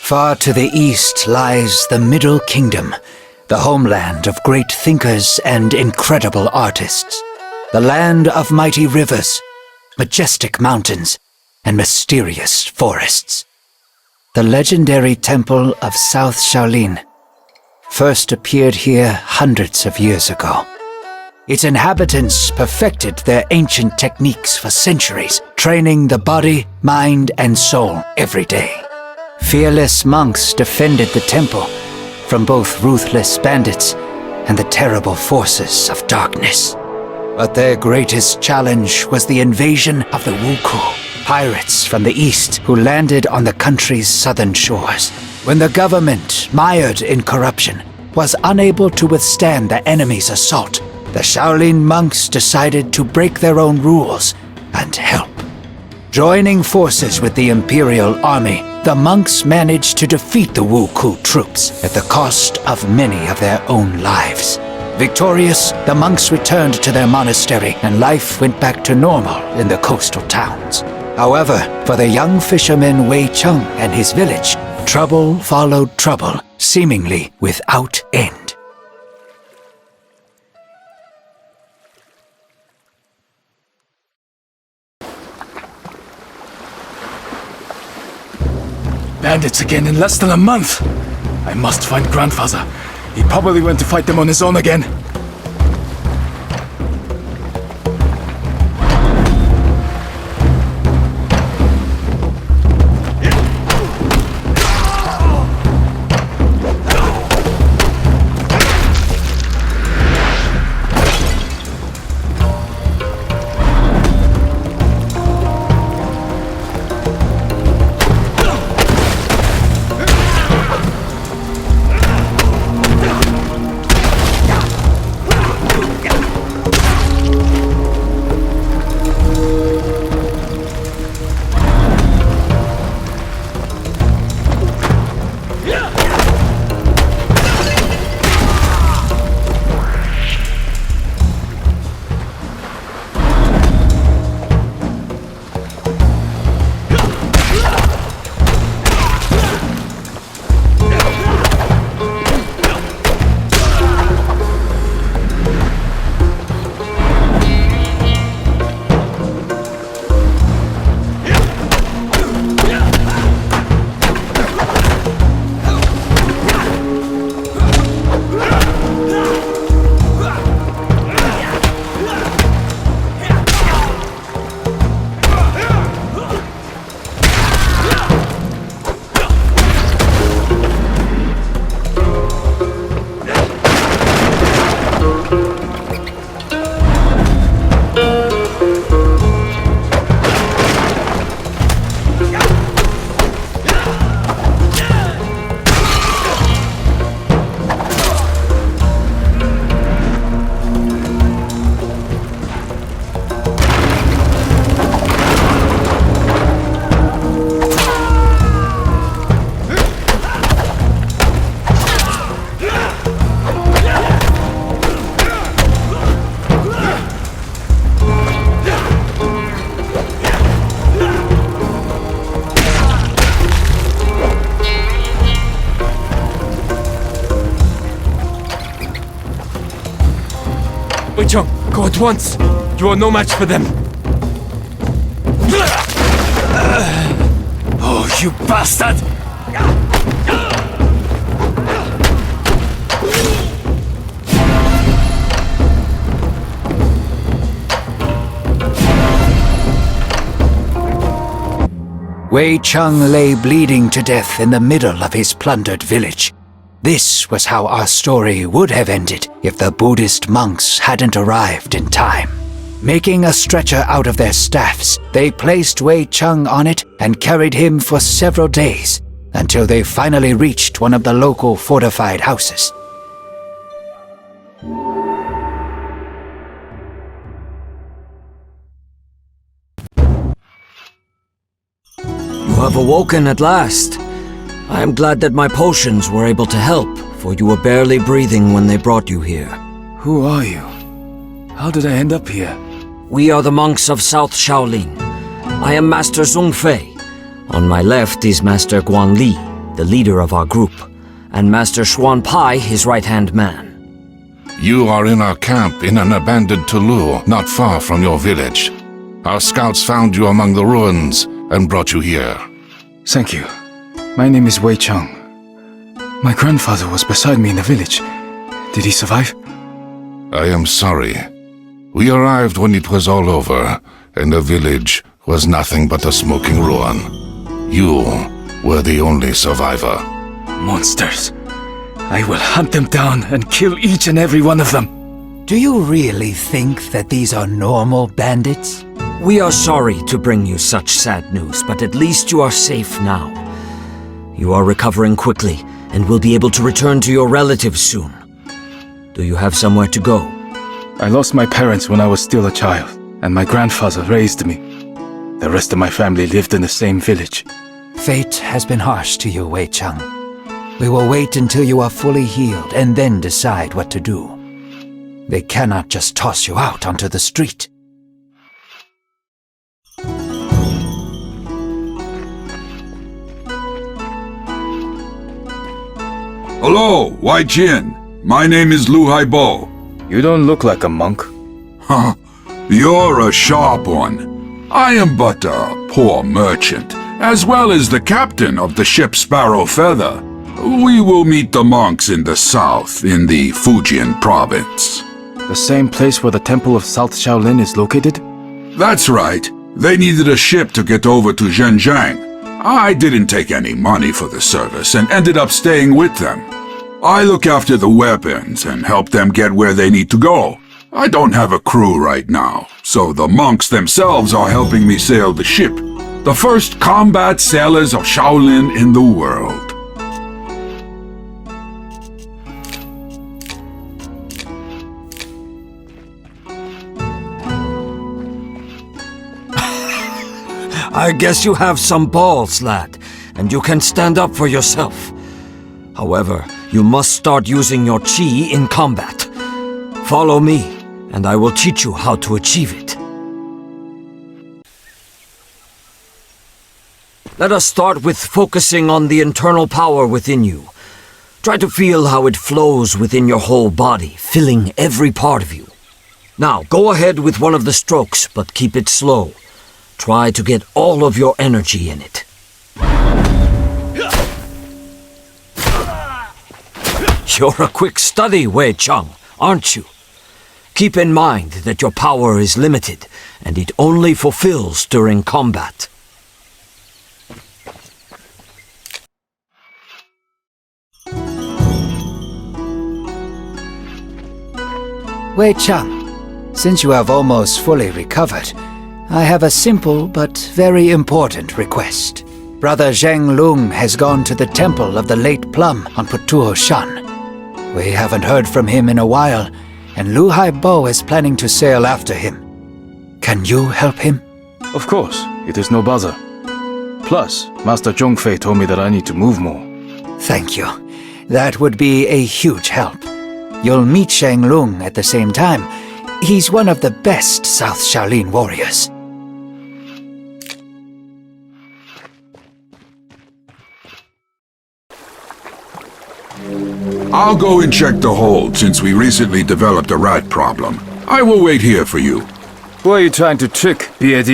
Far to the east lies the Middle Kingdom, the homeland of great thinkers and incredible artists. The land of mighty rivers, majestic mountains, and mysterious forests. The legendary temple of South Shaolin first appeared here hundreds of years ago. Its inhabitants perfected their ancient techniques for centuries, training the body, mind, and soul every day. Fearless monks defended the temple from both ruthless bandits and the terrible forces of darkness. But their greatest challenge was the invasion of the Wuku, pirates from the east who landed on the country's southern shores. When the government, mired in corruption, was unable to withstand the enemy's assault, the Shaolin monks decided to break their own rules and help. Joining forces with the Imperial Army, the monks managed to defeat the Wuku troops at the cost of many of their own lives. Victorious, the monks returned to their monastery and life went back to normal in the coastal towns. However, for the young fisherman Wei Cheng and his village, trouble followed trouble, seemingly without end. Bandits again in less than a month! I must find grandfather. He probably went to fight them on his own again. Wei Cheng, go at once! You are no match for them! Oh, you bastard! Wei Cheng lay bleeding to death in the middle of his plundered village. This was how our story would have ended if the Buddhist monks hadn't arrived in time. Making a stretcher out of their staffs, they placed Wei Cheng on it and carried him for several days until they finally reached one of the local fortified houses. You have awoken at last. I am glad that my potions were able to help, for you were barely breathing when they brought you here. Who are you? How did I end up here? We are the monks of South Shaolin. I am Master Zhong Fei. On my left is Master Guan Li, the leader of our group, and Master Xuan Pai, his right-hand man. You are in our camp in an abandoned Tulu, not far from your village. Our scouts found you among the ruins and brought you here. Thank you. My name is Wei Cheng. My grandfather was beside me in the village. Did he survive? I am sorry. We arrived when it was all over, and the village was nothing but a smoking ruin. You were the only survivor. Monsters. I will hunt them down and kill each and every one of them. Do you really think that these are normal bandits? We are sorry to bring you such sad news, but at least you are safe now. You are recovering quickly and will be able to return to your relatives soon. Do you have somewhere to go? I lost my parents when I was still a child, and my grandfather raised me. The rest of my family lived in the same village. Fate has been harsh to you, Wei Cheng. We will wait until you are fully healed and then decide what to do. They cannot just toss you out onto the street. Hello, Wai Jin. My name is Lu Haibo. You don't look like a monk. Huh, you're a sharp one. I am but a poor merchant, as well as the captain of the ship Sparrow Feather. We will meet the monks in the south, in the Fujian province. The same place where the Temple of South Shaolin is located? That's right. They needed a ship to get over to Zhenjiang. I didn't take any money for the service and ended up staying with them. I look after the weapons and help them get where they need to go. I don't have a crew right now, so the monks themselves are helping me sail the ship. The first combat sailors of Shaolin in the world. I guess you have some balls, lad, and you can stand up for yourself. However, you must start using your chi in combat. Follow me, and I will teach you how to achieve it. Let us start with focusing on the internal power within you. Try to feel how it flows within your whole body, filling every part of you. Now, go ahead with one of the strokes, but keep it slow. Try to get all of your energy in it. You're a quick study, Wei Cheng, aren't you? Keep in mind that your power is limited, and it only fulfills during combat. Wei Cheng, since you have almost fully recovered, I have a simple but very important request. Brother Zheng Lung has gone to the temple of the Late Plum on Putuo Shan. We haven't heard from him in a while, and Lu Haibo is planning to sail after him. Can you help him? Of course, it is no bother. Plus, Master Zhongfei told me that I need to move more. Thank you. That would be a huge help. You'll meet Zheng Lung at the same time. He's one of the best South Shaolin warriors. I'll go and check the hold since we recently developed a rat problem. I will wait here for you. Who are you trying to trick, BAD?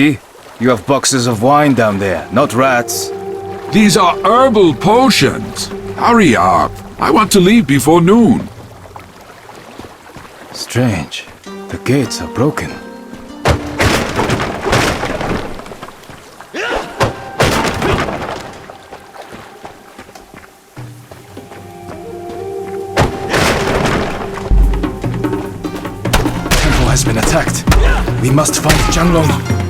You have boxes of wine down there, not rats. These are herbal potions. Hurry up. I want to leave before noon. Strange. The gates are broken. Has been attacked. We must find Zhang Long.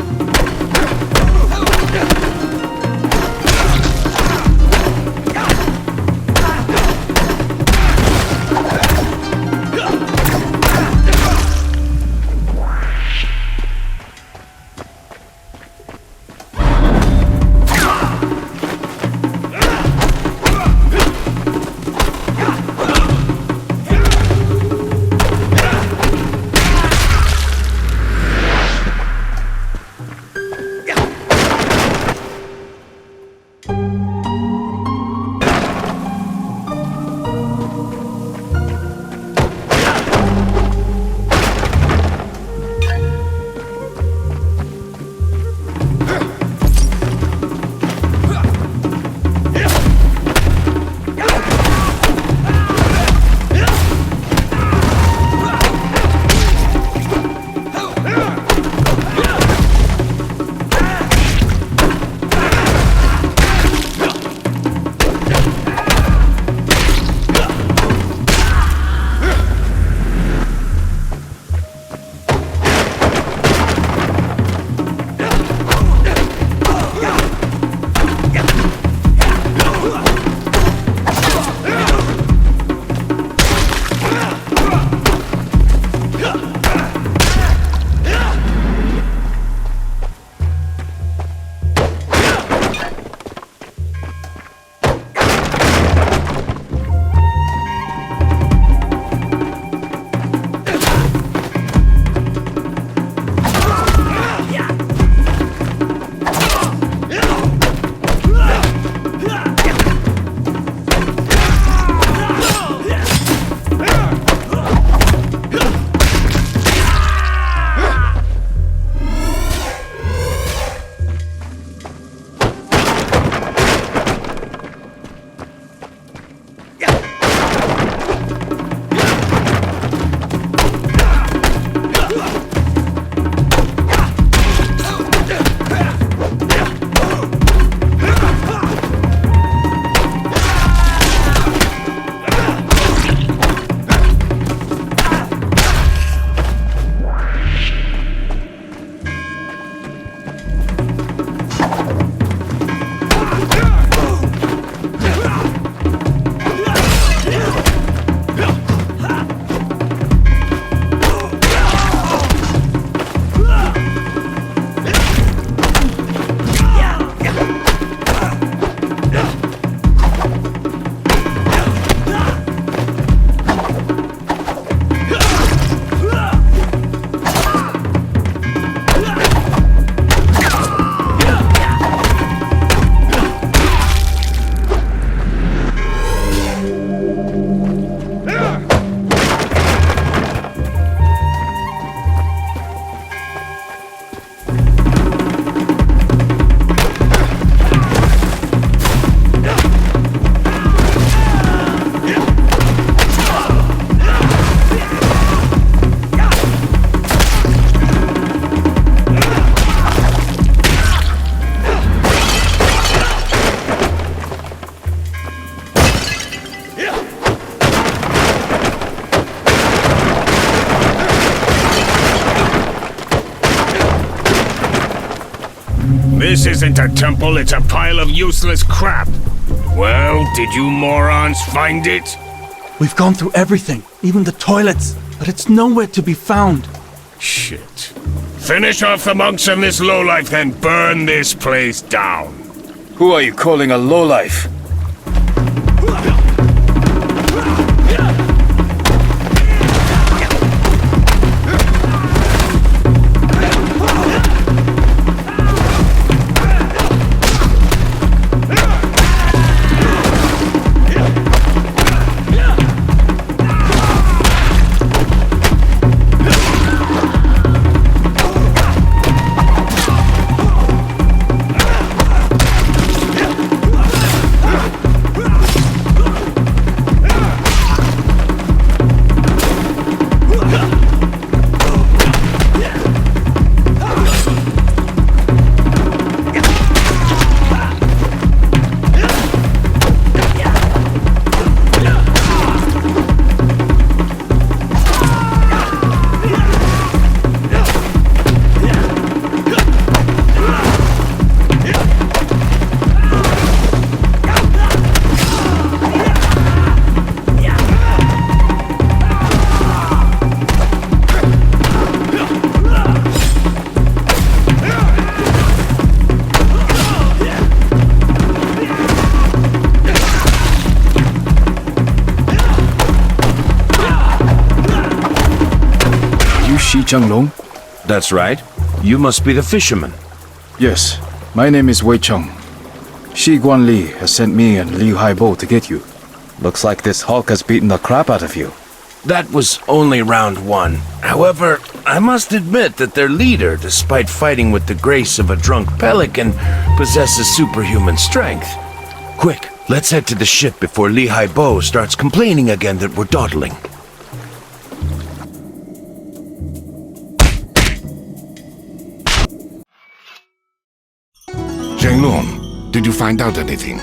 This isn't a temple, it's a pile of useless crap. Well, did you morons find it? We've gone through everything, even the toilets, but it's nowhere to be found. Shit. Finish off the monks and this lowlife, then burn this place down. Who are you calling a lowlife? Long? That's right. You must be the fisherman. Yes, my name is Wei Cheng. Shi Guan Li has sent me and Liu Haibo to get you. Looks like this Hulk has beaten the crap out of you. That was only round one. However, I must admit that their leader, despite fighting with the grace of a drunk pelican, possesses superhuman strength. Quick, let's head to the ship before Lehigh Bo starts complaining again that we're dawdling. Zhenglong, did you find out anything?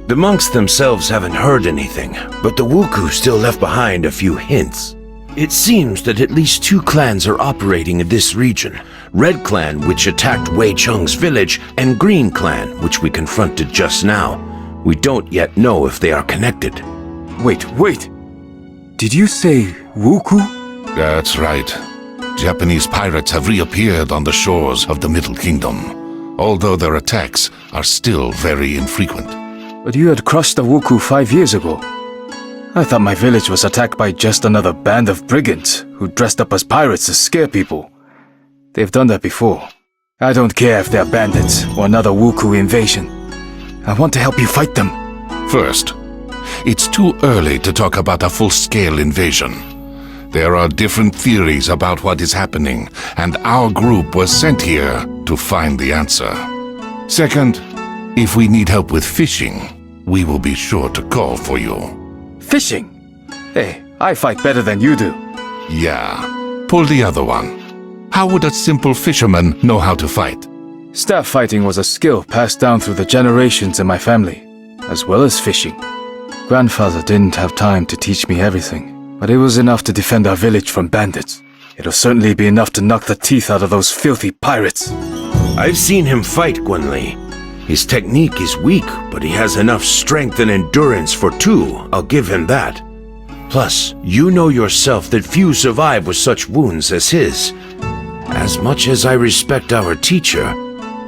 The monks themselves haven't heard anything, but the Wuku still left behind a few hints. It seems that at least 2 clans are operating in this region. Red Clan, which attacked Wei Cheng's village, and Green Clan, which we confronted just now. We don't yet know if they are connected. Wait. Did you say Wuku? That's right. Japanese pirates have reappeared on the shores of the Middle Kingdom, although their attacks are still very infrequent. But you had crushed the Wuku 5 years ago. I thought my village was attacked by just another band of brigands who dressed up as pirates to scare people. They've done that before. I don't care if they're bandits or another Wuku invasion. I want to help you fight them. First, it's too early to talk about a full-scale invasion. There are different theories about what is happening, and our group was sent here to find the answer. Second, if we need help with fishing, we will be sure to call for you. Fishing? Hey, I fight better than you do. Yeah, pull the other one. How would a simple fisherman know how to fight? Staff fighting was a skill passed down through the generations in my family, as well as fishing. Grandfather didn't have time to teach me everything, but it was enough to defend our village from bandits. It'll certainly be enough to knock the teeth out of those filthy pirates. I've seen him fight, Guanli. His technique is weak, but he has enough strength and endurance for 2, I'll give him that. Plus, you know yourself that few survive with such wounds as his. As much as I respect our teacher,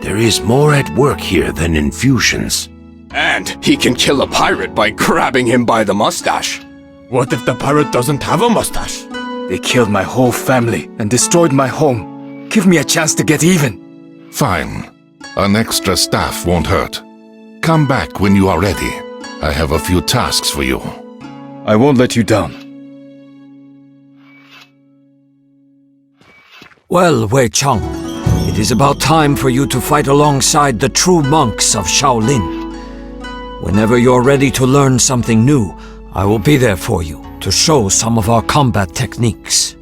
there is more at work here than infusions. And he can kill a pirate by grabbing him by the mustache. What if the pirate doesn't have a mustache? They killed my whole family and destroyed my home. Give me a chance to get even. Fine. An extra staff won't hurt. Come back when you are ready. I have a few tasks for you. I won't let you down. Well, Wei Cheng, it is about time for you to fight alongside the true monks of Shaolin. Whenever you're ready to learn something new, I will be there for you to show some of our combat techniques.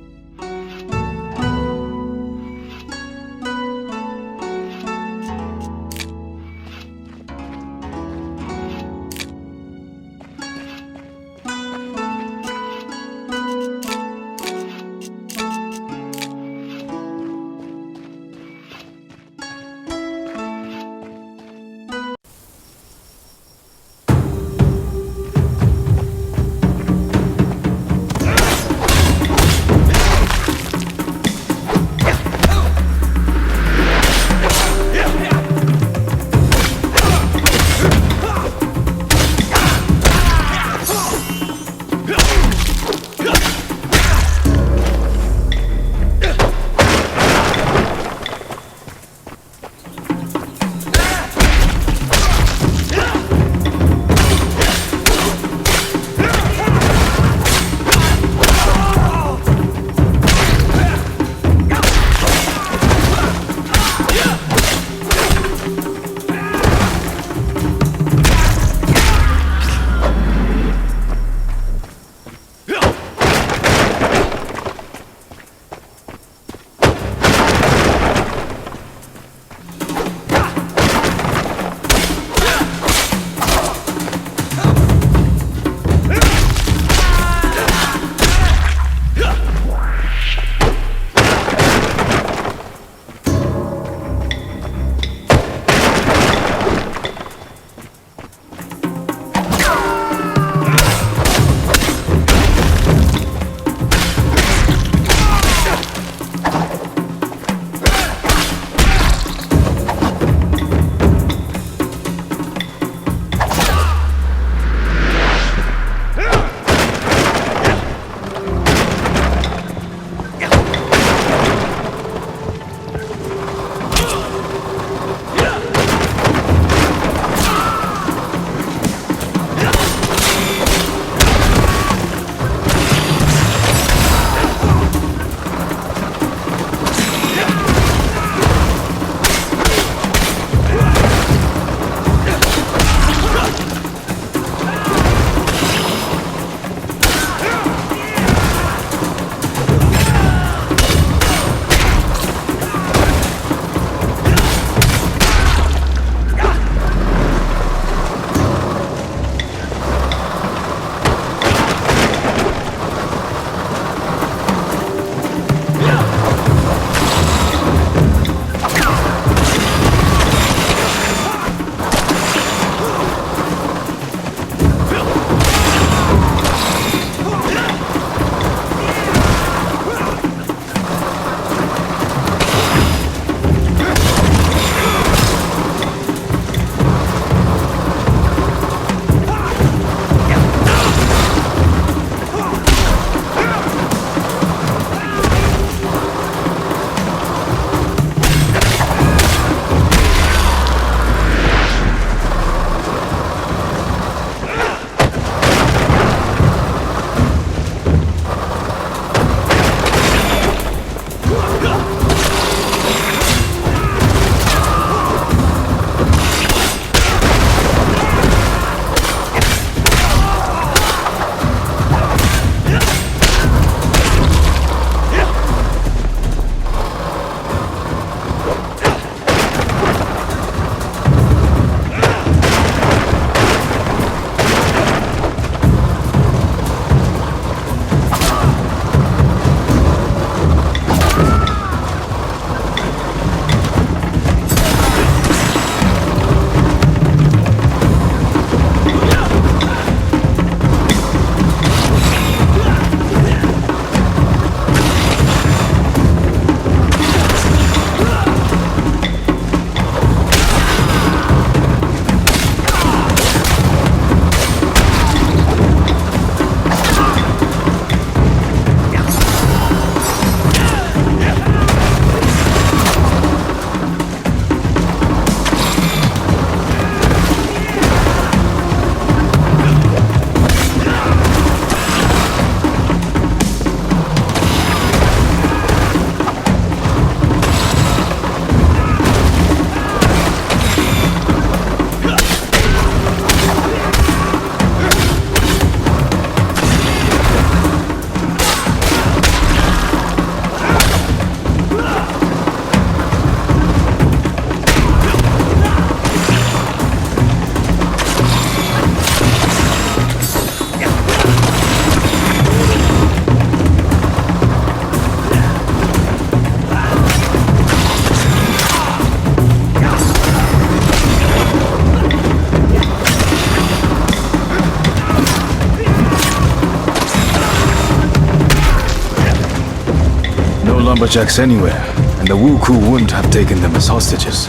lumberjacks anywhere, and the Wuku wouldn't have taken them as hostages.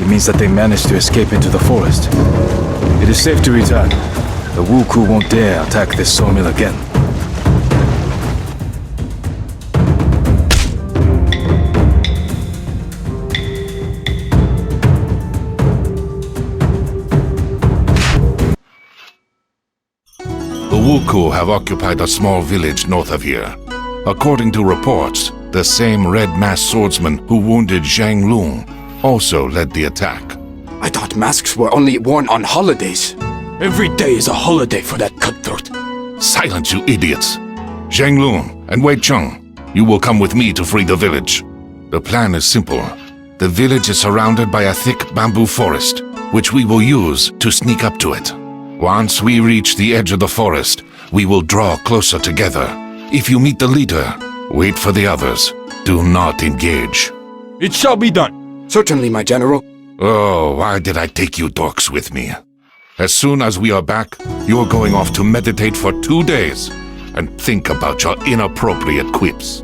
It means that they managed to escape into the forest. It is safe to return. The Wuku won't dare attack this sawmill again. The Wuku have occupied a small village north of here. According to reports, the same red-masked swordsman who wounded Zhang Lung also led the attack. I thought masks were only worn on holidays. Every day is a holiday for that cutthroat. Silence, you idiots! Zhang Lung and Wei Cheng, you will come with me to free the village. The plan is simple. The village is surrounded by a thick bamboo forest, which we will use to sneak up to it. Once we reach the edge of the forest, we will draw closer together. If you meet the leader, wait for the others. Do not engage. It shall be done. Certainly, my general. Oh, why did I take you dorks with me? As soon as we are back, you're going off to meditate for 2 days and think about your inappropriate quips.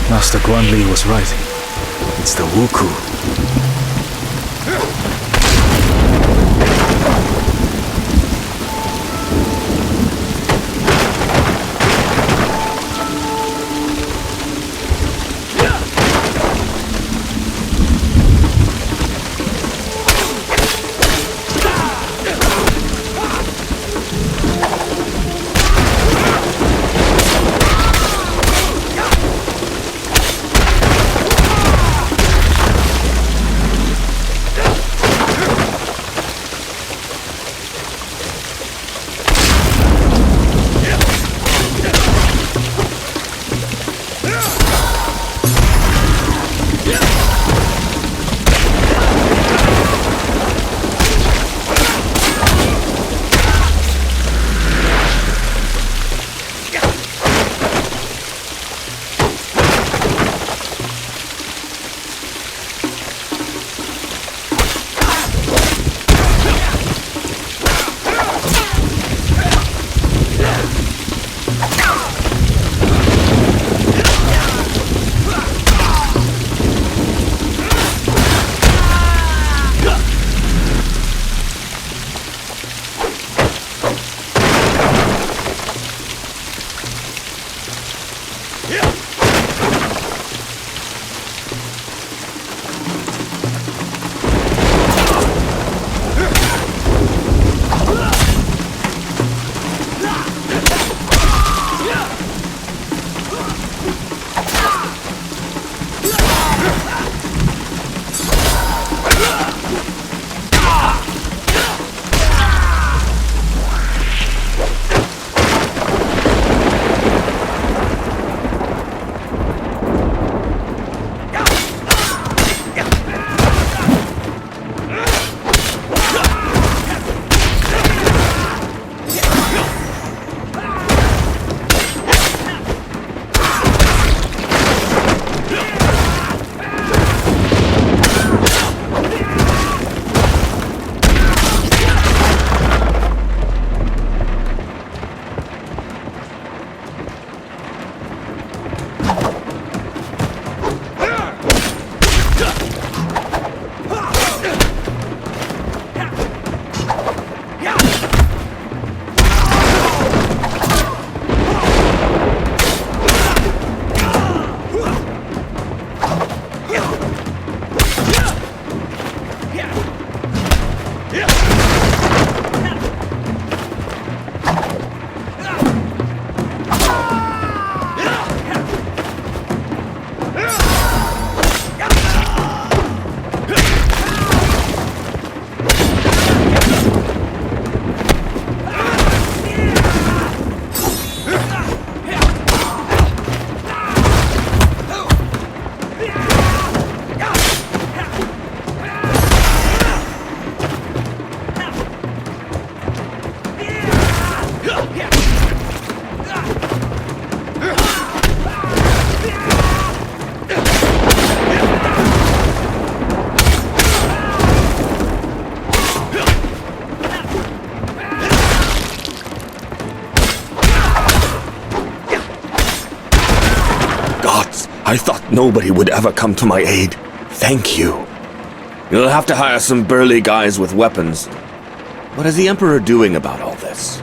Master Guan Li was right. It's the Wuku. nobody would ever come to my aid. Thank you. You'll have to hire some burly guys with weapons. What is the Emperor doing about all this?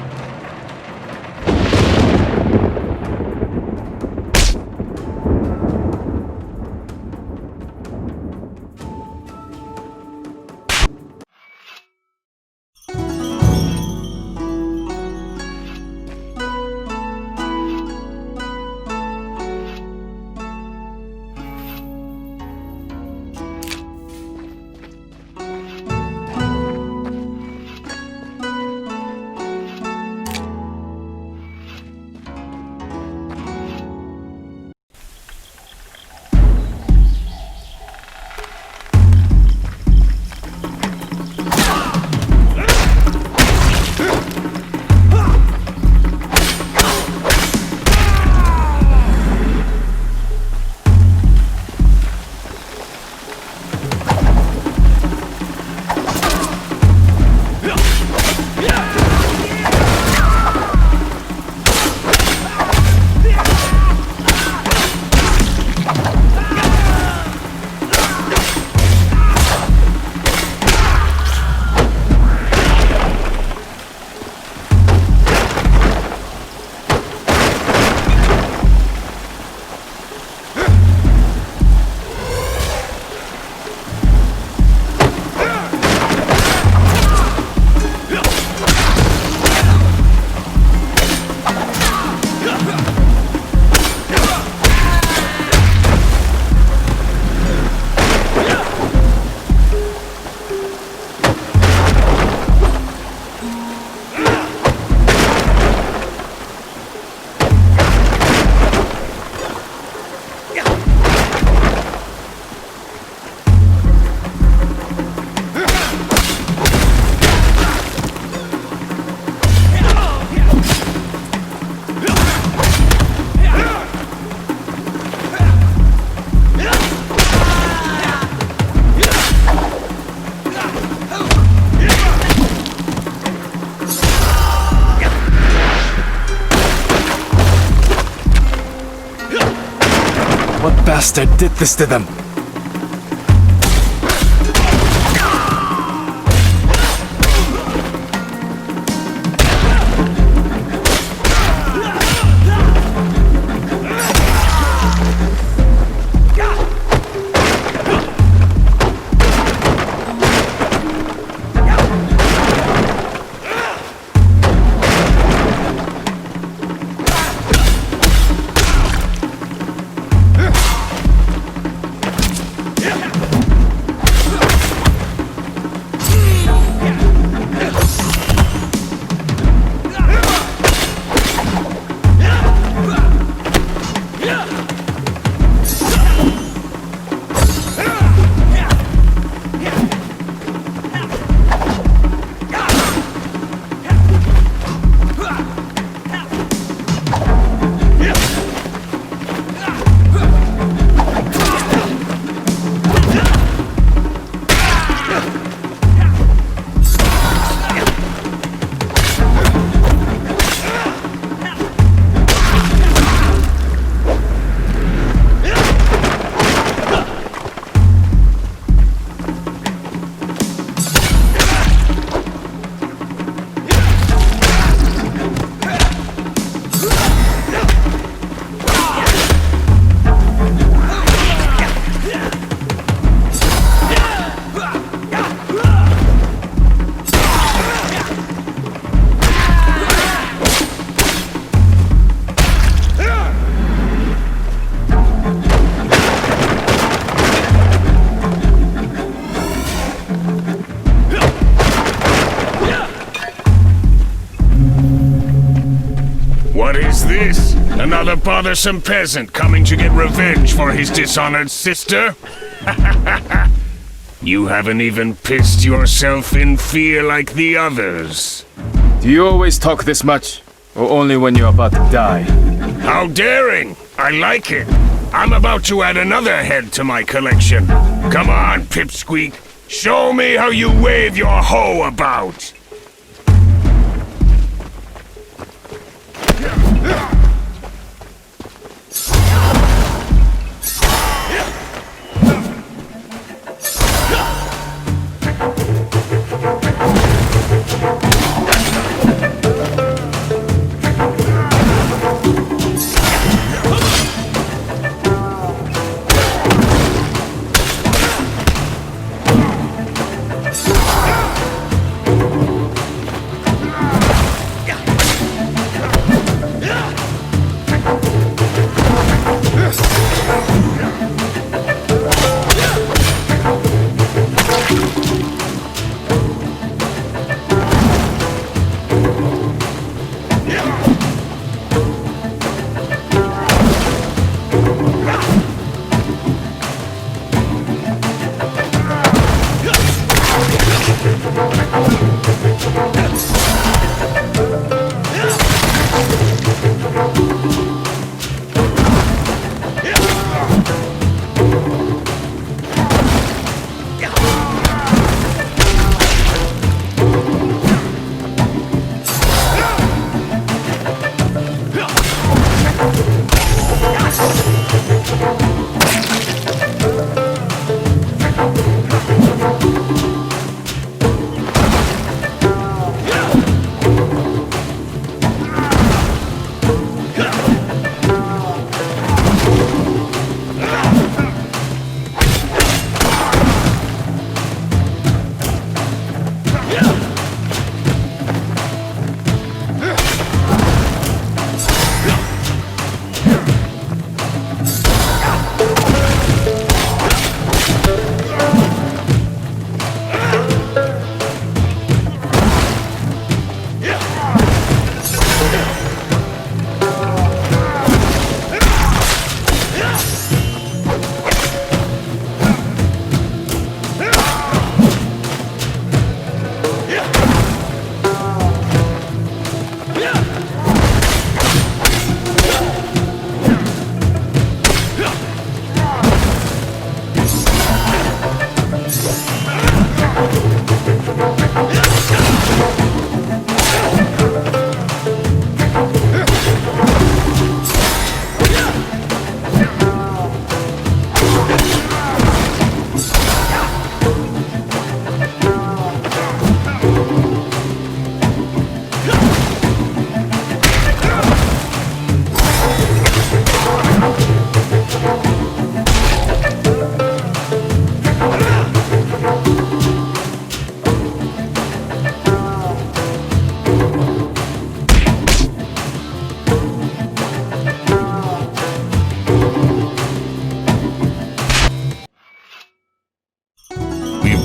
What bastard did this to them? this? Another bothersome peasant coming to get revenge for his dishonored sister? You haven't even pissed yourself in fear like the others. Do you always talk this much? Or only when you're about to die? How daring! I like it. I'm about to add another head to my collection. Come on, Pipsqueak. Show me how you wave your hoe about.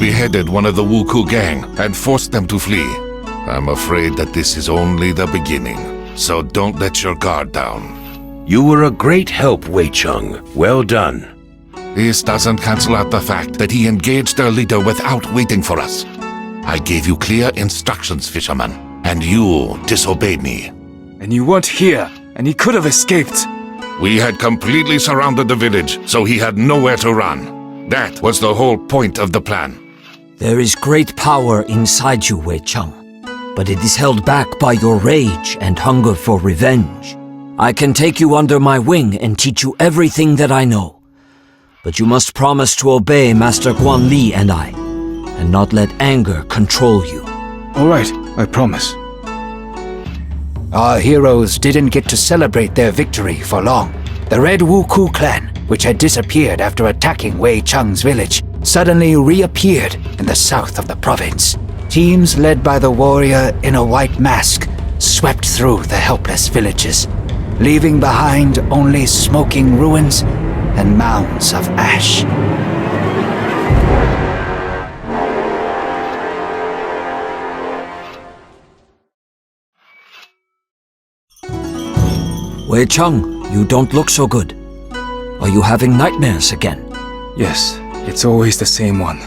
beheaded one of the Wuku gang and forced them to flee. I'm afraid that this is only the beginning, so don't let your guard down. You were a great help, Wei Cheng. Well done. This doesn't cancel out the fact that he engaged their leader without waiting for us. I gave you clear instructions, fisherman, and you disobeyed me. And you weren't here, and he could have escaped. We had completely surrounded the village, so he had nowhere to run. That was the whole point of the plan. There is great power inside you, Wei Cheng, but it is held back by your rage and hunger for revenge. I can take you under my wing and teach you everything that I know. But you must promise to obey Master Guan Li and I, and not let anger control you. All right, I promise. Our heroes didn't get to celebrate their victory for long. The Red Wuku clan, which had disappeared after attacking Wei Cheng's village, suddenly reappeared in the south of the province. Teams led by the warrior in a white mask swept through the helpless villages, leaving behind only smoking ruins and mounds of ash. Wei Cheng, you don't look so good. Are you having nightmares again? Yes, it's always the same one.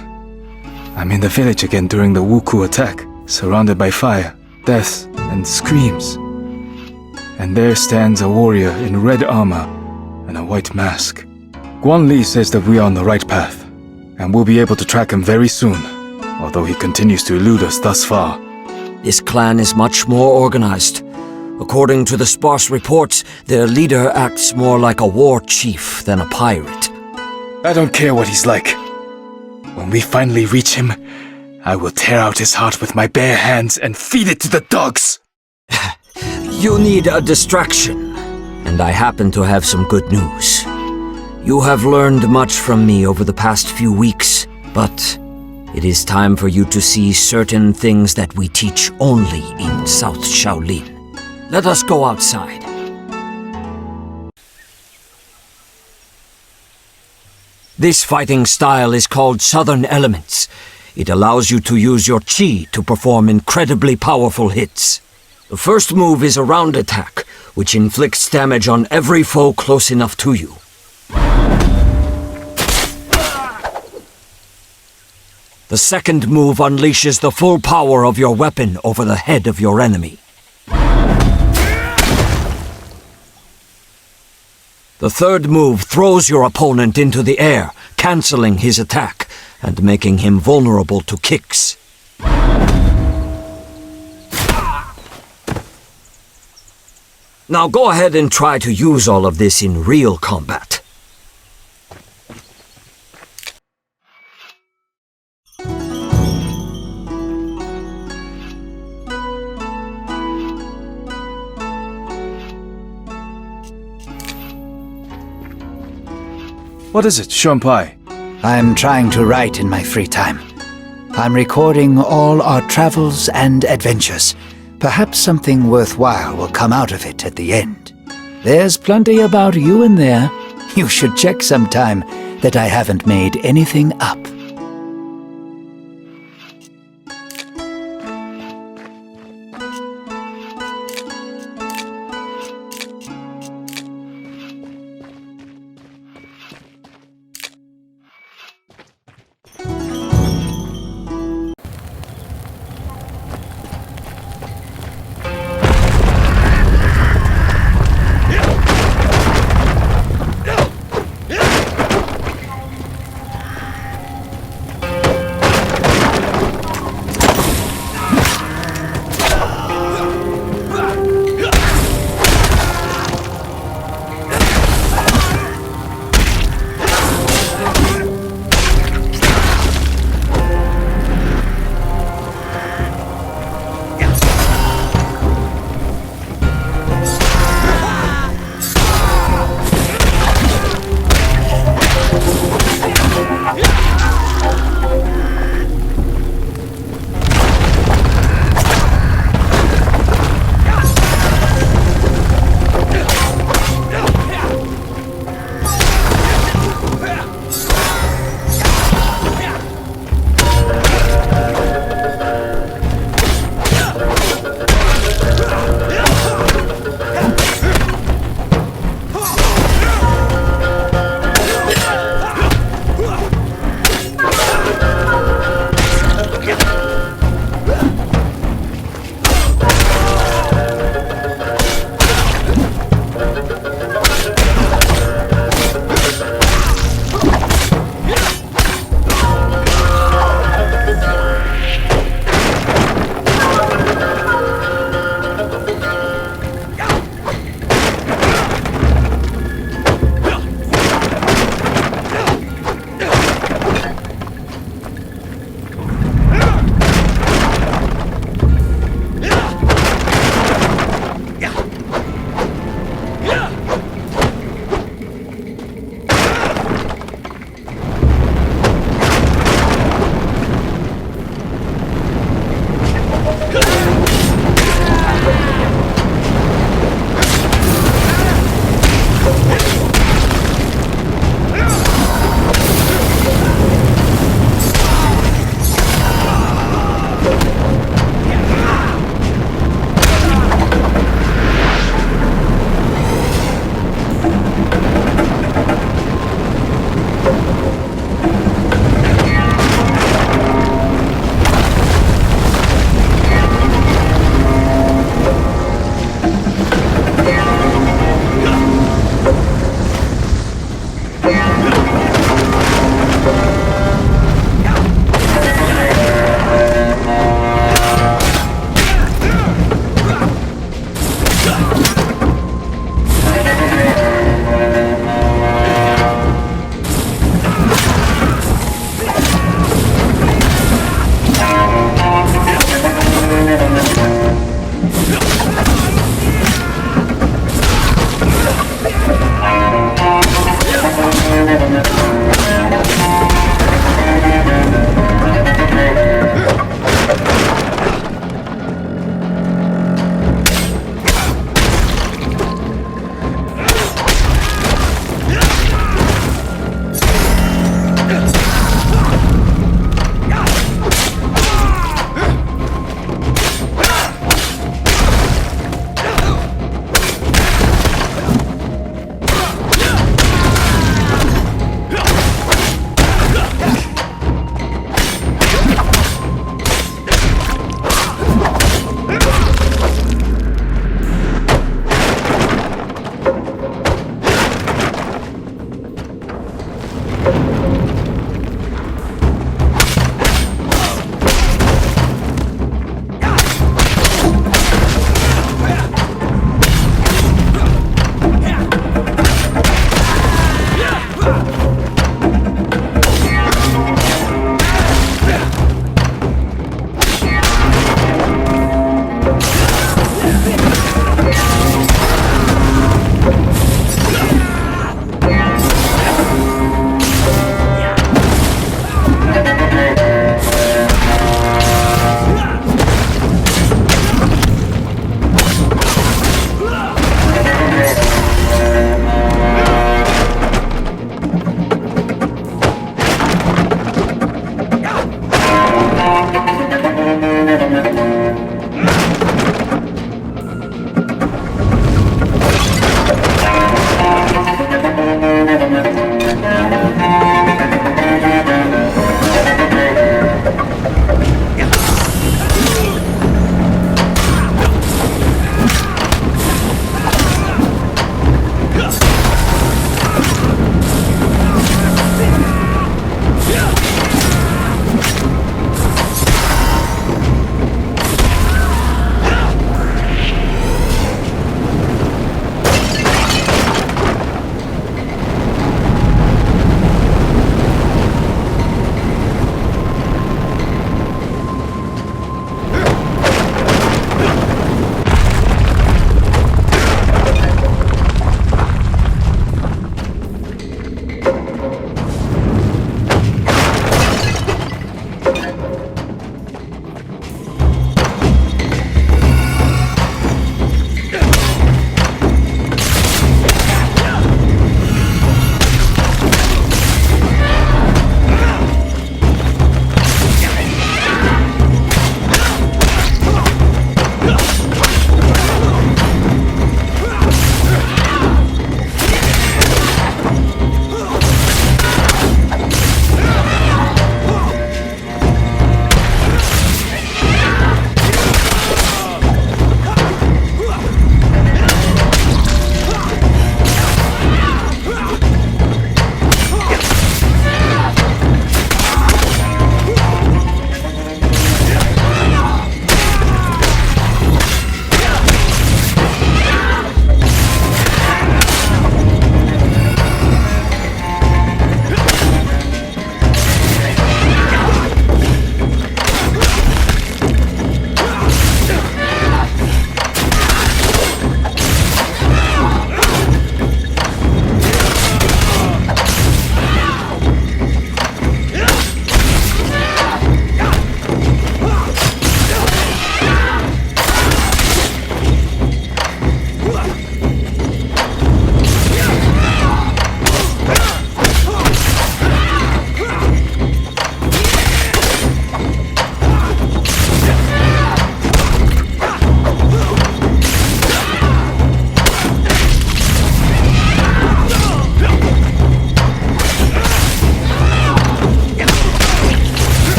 I'm in the village again during the Wuku attack, surrounded by fire, death, and screams. And there stands a warrior in red armor and a white mask. Guan Li says that we are on the right path, and we'll be able to track him very soon, although he continues to elude us thus far. This clan is much more organized. According to the sparse reports, their leader acts more like a war chief than a pirate. I don't care what he's like. When we finally reach him, I will tear out his heart with my bare hands and feed it to the dogs! You need a distraction, and I happen to have some good news. You have learned much from me over the past few weeks, but it is time for you to see certain things that we teach only in South Shaolin. Let us go outside. This fighting style is called Southern Elements. It allows you to use your chi to perform incredibly powerful hits. The first move is a round attack, which inflicts damage on every foe close enough to you. The second move unleashes the full power of your weapon over the head of your enemy. The third move throws your opponent into the air, cancelling his attack and making him vulnerable to kicks. Now go ahead and try to use all of this in real combat. What is it, Shunpai? I'm trying to write in my free time. I'm recording all our travels and adventures. Perhaps something worthwhile will come out of it at the end. There's plenty about you in there. You should check sometime that I haven't made anything up.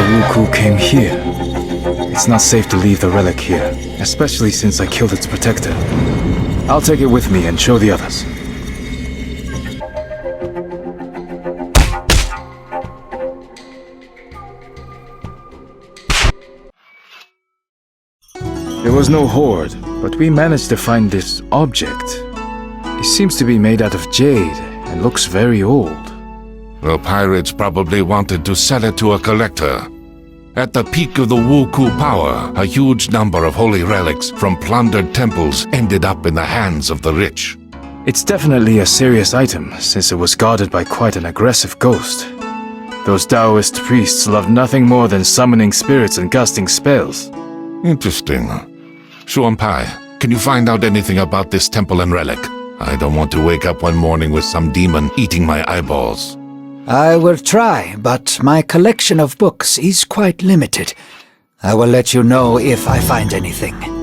Wuku came here. It's not safe to leave the relic here, especially since I killed its protector. I'll take it with me and show the others. There was no horde, but we managed to find this object. It seems to be made out of jade and looks very old. The pirates probably wanted to sell it to a collector. At the peak of the Wuku power, a huge number of holy relics from plundered temples ended up in the hands of the rich. It's definitely a serious item, since it was guarded by quite an aggressive ghost. Those Taoist priests love nothing more than summoning spirits and casting spells. Interesting. Shuanpai, can you find out anything about this temple and relic? I don't want to wake up one morning with some demon eating my eyeballs. I will try, but my collection of books is quite limited. I will let you know if I find anything.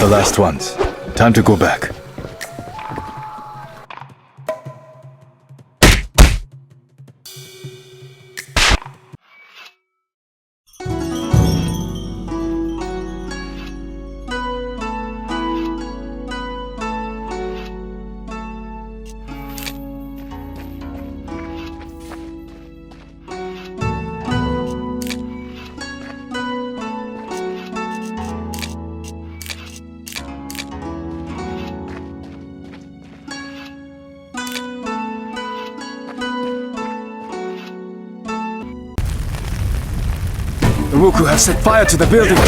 the last ones. Time to go back. The Wuku have set fire to the building.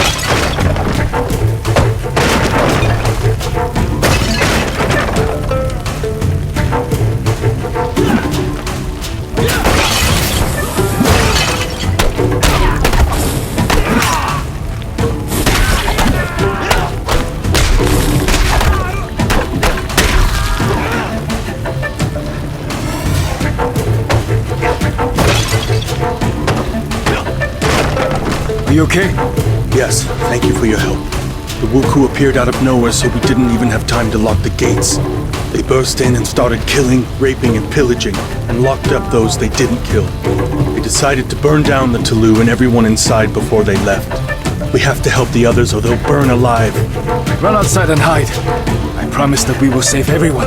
Are you okay? Yes, thank you for your help. The Wuku appeared out of nowhere, so we didn't even have time to lock the gates. They burst in and started killing, raping, and pillaging, and locked up those they didn't kill. They decided to burn down the Tulu and everyone inside before they left. We have to help the others or they'll burn alive. Run outside and hide. I promise that we will save everyone.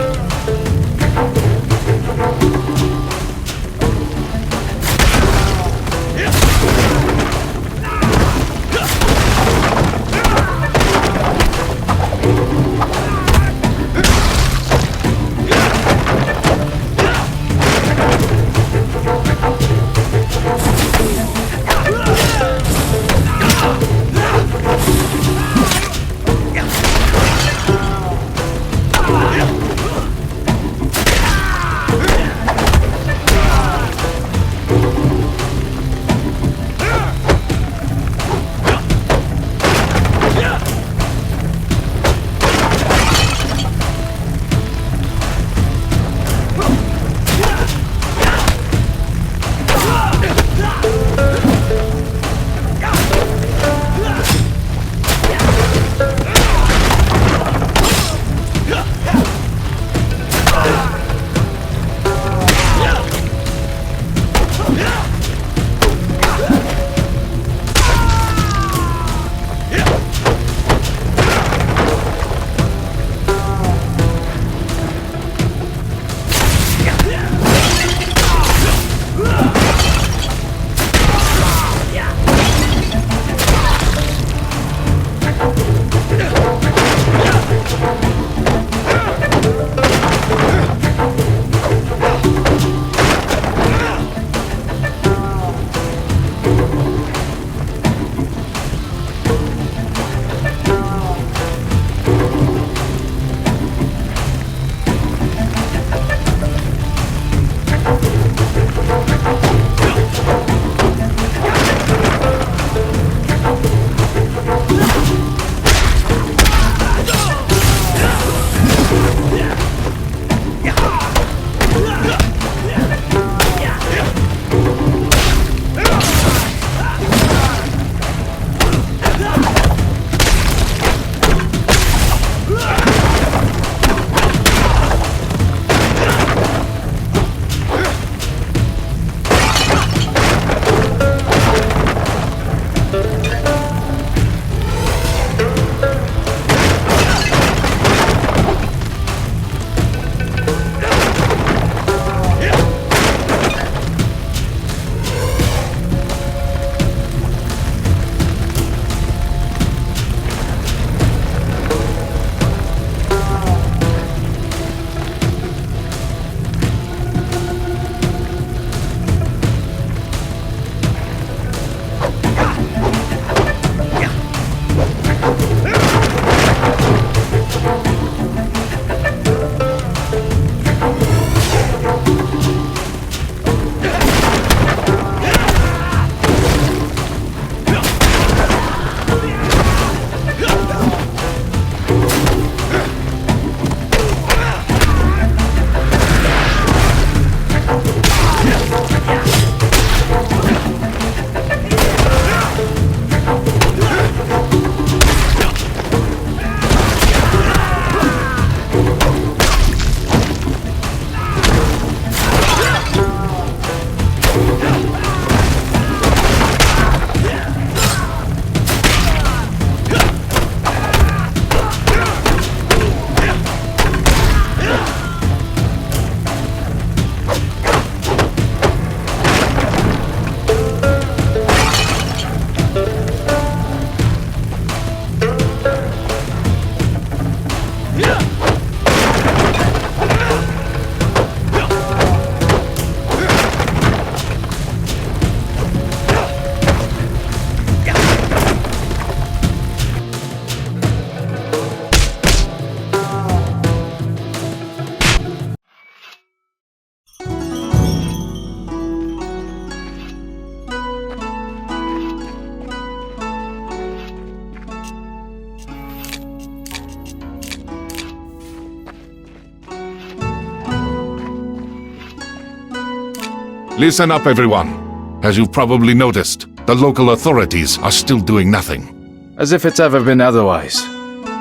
Listen up, everyone. As you've probably noticed, the local authorities are still doing nothing. As if it's ever been otherwise.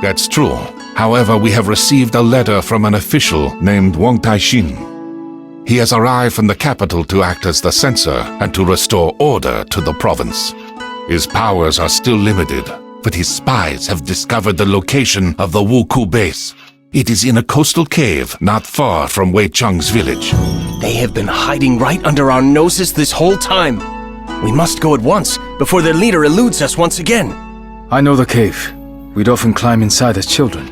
That's true. However, we have received a letter from an official named Wang Taixin. He has arrived from the capital to act as the censor and to restore order to the province. His powers are still limited, but his spies have discovered the location of the Wuku base. It is in a coastal cave not far from Wei Cheng's village. They have been hiding right under our noses this whole time. We must go at once, before their leader eludes us once again. I know the cave. We'd often climb inside as children.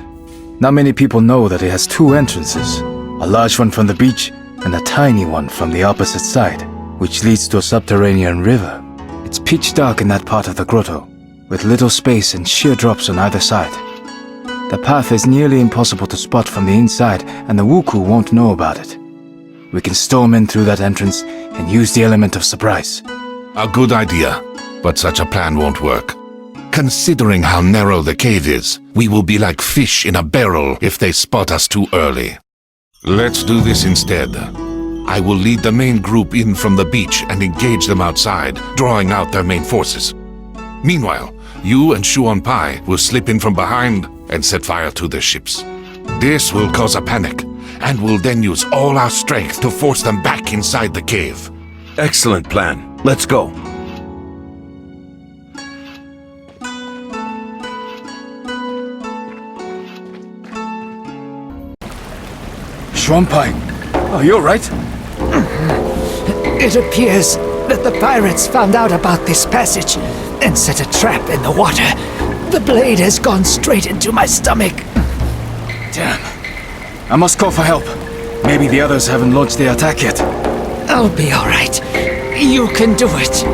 Not many people know that it has two entrances. A large one from the beach, and a tiny one from the opposite side, which leads to a subterranean river. It's pitch dark in that part of the grotto, with little space and sheer drops on either side. The path is nearly impossible to spot from the inside, and the Wuku won't know about it. We can storm in through that entrance and use the element of surprise. A good idea, but such a plan won't work. Considering how narrow the cave is, we will be like fish in a barrel if they spot us too early. Let's do this instead. I will lead the main group in from the beach and engage them outside, drawing out their main forces. Meanwhile, you and Shuan Pai will slip in from behind and set fire to their ships. This will cause a panic, and we'll then use all our strength to force them back inside the cave. Excellent plan. Let's go. Shuanpai, are you alright? It appears that the pirates found out about this passage and set a trap in the water. The blade has gone straight into my stomach. Damn. I must call for help. Maybe the others haven't launched their attack yet. I'll be alright. You can do it.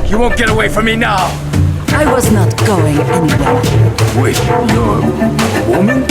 You won't get away from me now! I was not going anywhere. Wait, you're a woman?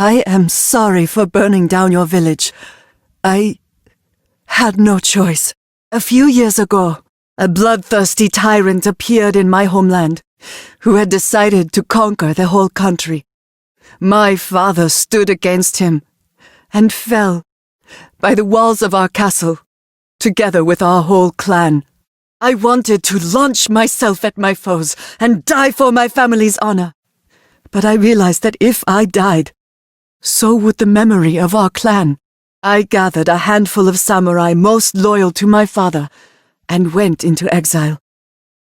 I am sorry for burning down your village. I had no choice. A few years ago, a bloodthirsty tyrant appeared in my homeland, who had decided to conquer the whole country. My father stood against him and fell by the walls of our castle, together with our whole clan. I wanted to launch myself at my foes and die for my family's honor. But I realized that if I died, so would the memory of our clan. I gathered a handful of samurai most loyal to my father and went into exile.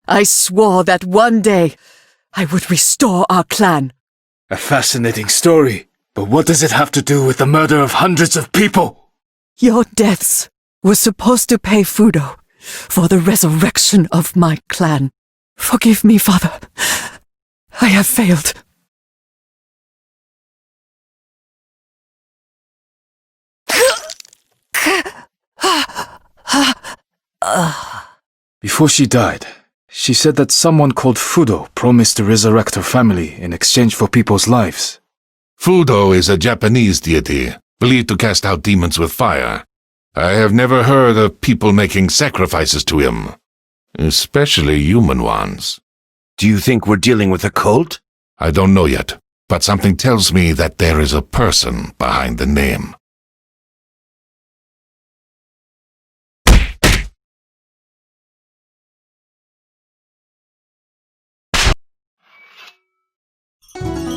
I swore that one day I would restore our clan. A fascinating story, but what does it have to do with the murder of hundreds of people? Your deaths were supposed to pay Fudo for the resurrection of my clan. Forgive me, father. I have failed. Before she died, she said that someone called Fudo promised to resurrect her family in exchange for people's lives. Fudo is a Japanese deity, believed to cast out demons with fire. I have never heard of people making sacrifices to him, especially human ones. Do you think we're dealing with a cult? I don't know yet, but something tells me that there is a person behind the name.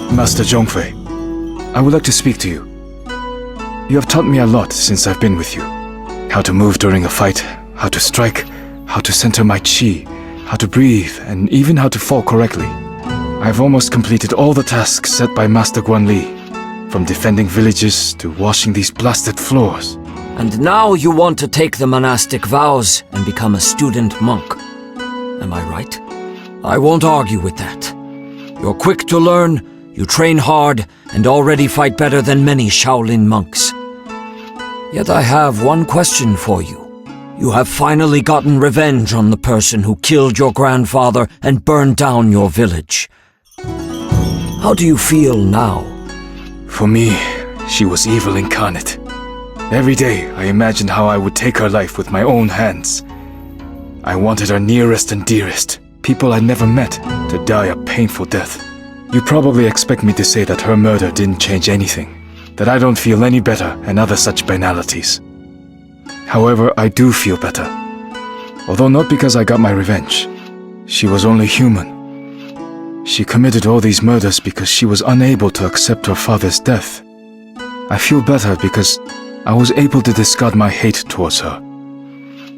Master Zhongfei, I would like to speak to you. You have taught me a lot since I've been with you. How to move during a fight, how to strike, how to center my chi, how to breathe, and even how to fall correctly. I've almost completed all the tasks set by Master Guanli, from defending villages to washing these blasted floors. And now you want to take the monastic vows and become a student monk. Am I right? I won't argue with that. You're quick to learn, you train hard, and already fight better than many Shaolin monks. Yet I have one question for you. You have finally gotten revenge on the person who killed your grandfather and burned down your village. How do you feel now? For me, she was evil incarnate. Every day I imagined how I would take her life with my own hands. I wanted her nearest and dearest, people I'd never met, to die a painful death. You probably expect me to say that her murder didn't change anything, that I don't feel any better and other such banalities. However, I do feel better. Although not because I got my revenge. She was only human. She committed all these murders because she was unable to accept her father's death. I feel better because I was able to discard my hate towards her,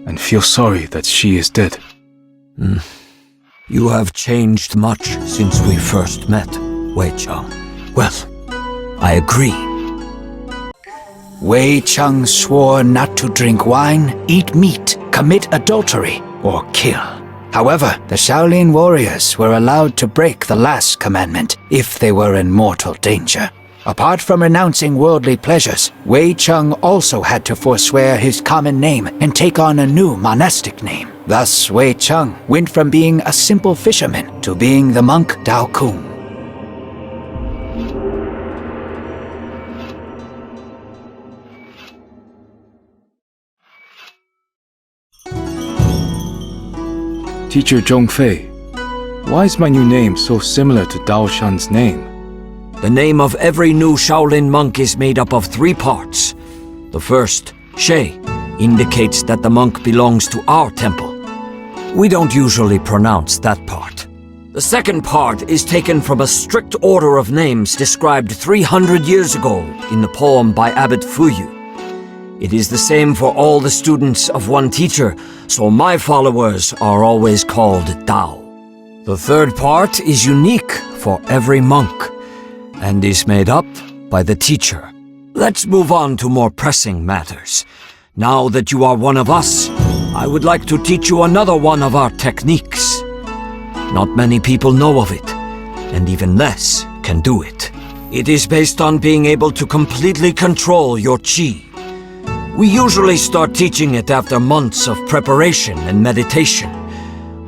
and feel sorry that she is dead. You have changed much since we first met, Wei Chang. Well, I agree. Wei Chang swore not to drink wine, eat meat, commit adultery, or kill. However, the Shaolin warriors were allowed to break the last commandment if they were in mortal danger. Apart from renouncing worldly pleasures, Wei Chang also had to forswear his common name and take on a new monastic name. Thus, Wei Chang went from being a simple fisherman to being the monk Dao Kun. Teacher Zhongfei, why is my new name so similar to Dao Shan's name? The name of every new Shaolin monk is made up of 3 parts. The first, She, indicates that the monk belongs to our temple. We don't usually pronounce that part. The second part is taken from a strict order of names described 300 years ago in the poem by Abbot Fuyu. It is the same for all the students of one teacher, so my followers are always called Dao. The third part is unique for every monk, and is made up by the teacher. Let's move on to more pressing matters. Now that you are one of us, I would like to teach you another one of our techniques. Not many people know of it, and even less can do it. It is based on being able to completely control your chi. We usually start teaching it after months of preparation and meditation,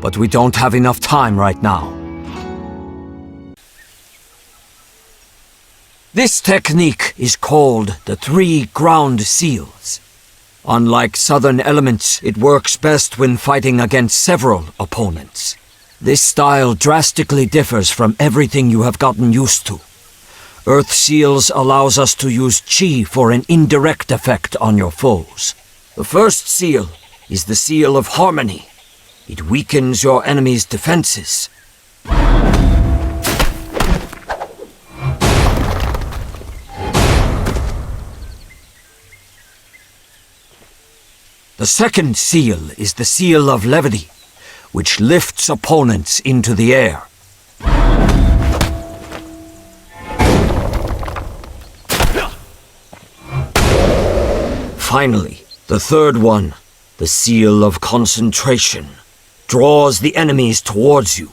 but we don't have enough time right now. This technique is called the 3 ground seals. Unlike southern elements, it works best when fighting against several opponents. This style drastically differs from everything you have gotten used to. Earth Seals allows us to use chi for an indirect effect on your foes. The first seal is the Seal of Harmony. It weakens your enemy's defenses. The second seal is the Seal of Levity, which lifts opponents into the air. Finally, the third one, the Seal of Concentration, draws the enemies towards you.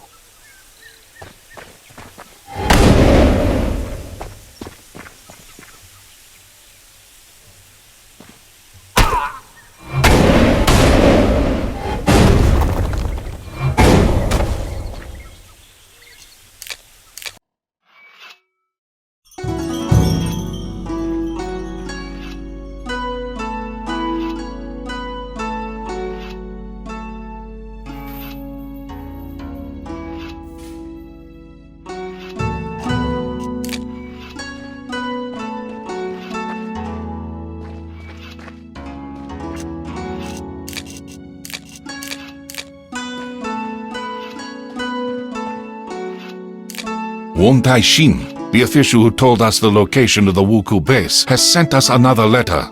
Won Tai-shin, the official who told us the location of the Wuku base, has sent us another letter.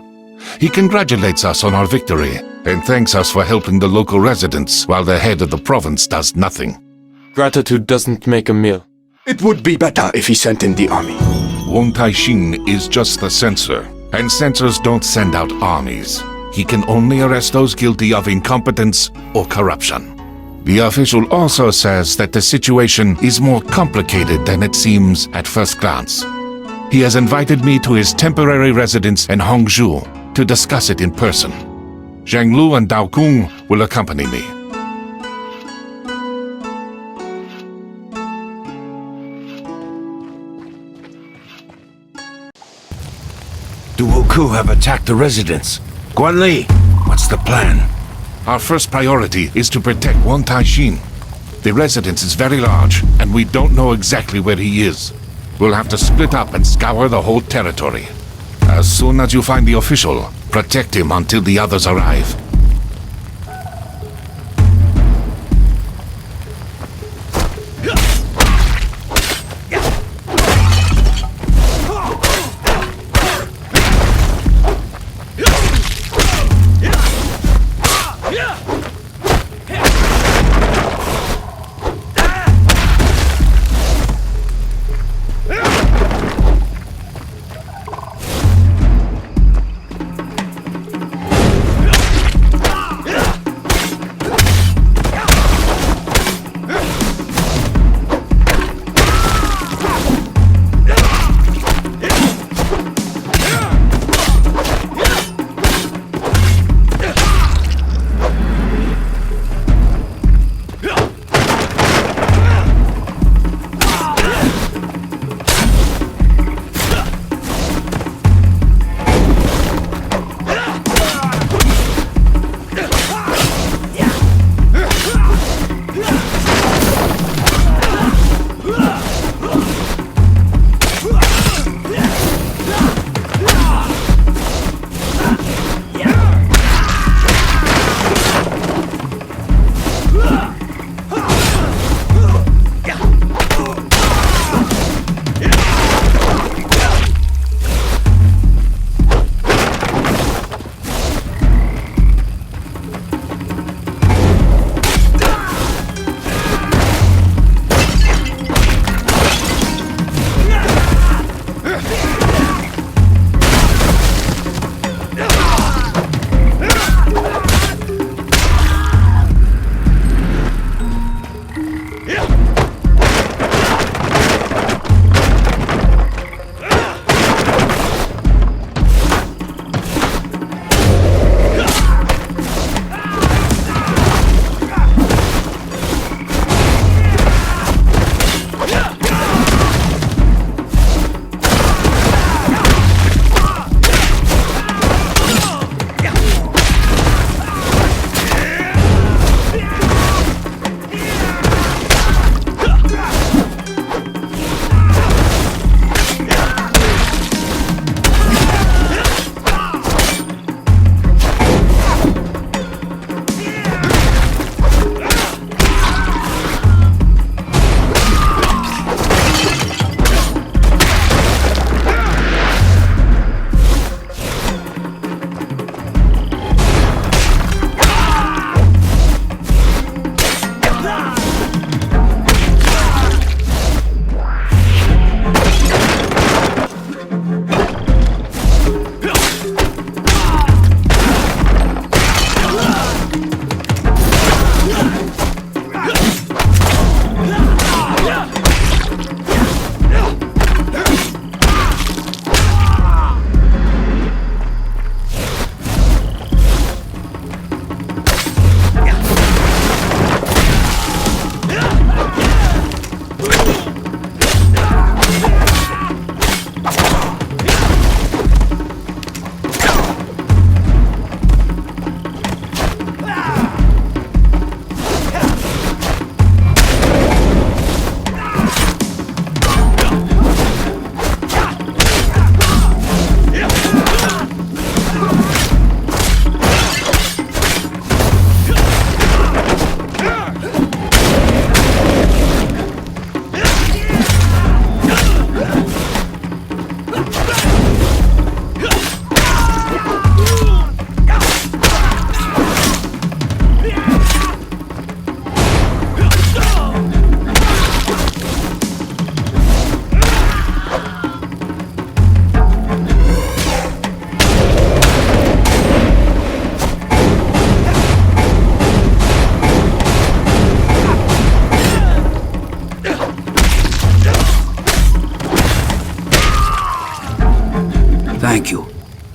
He congratulates us on our victory and thanks us for helping the local residents while the head of the province does nothing. Gratitude doesn't make a meal. It would be better if he sent in the army. Won Tai-shin is just the censor, and censors don't send out armies. He can only arrest those guilty of incompetence or corruption. The official also says that the situation is more complicated than it seems at first glance. He has invited me to his temporary residence in Hongzhou to discuss it in person. Zhang Lu and Dao Kung will accompany me. The Wuku have attacked the residence. Guanli, what's the plan? Our first priority is to protect Won Tai-shin. The residence is very large, and we don't know exactly where he is. We'll have to split up and scour the whole territory. As soon as you find the official, protect him until the others arrive.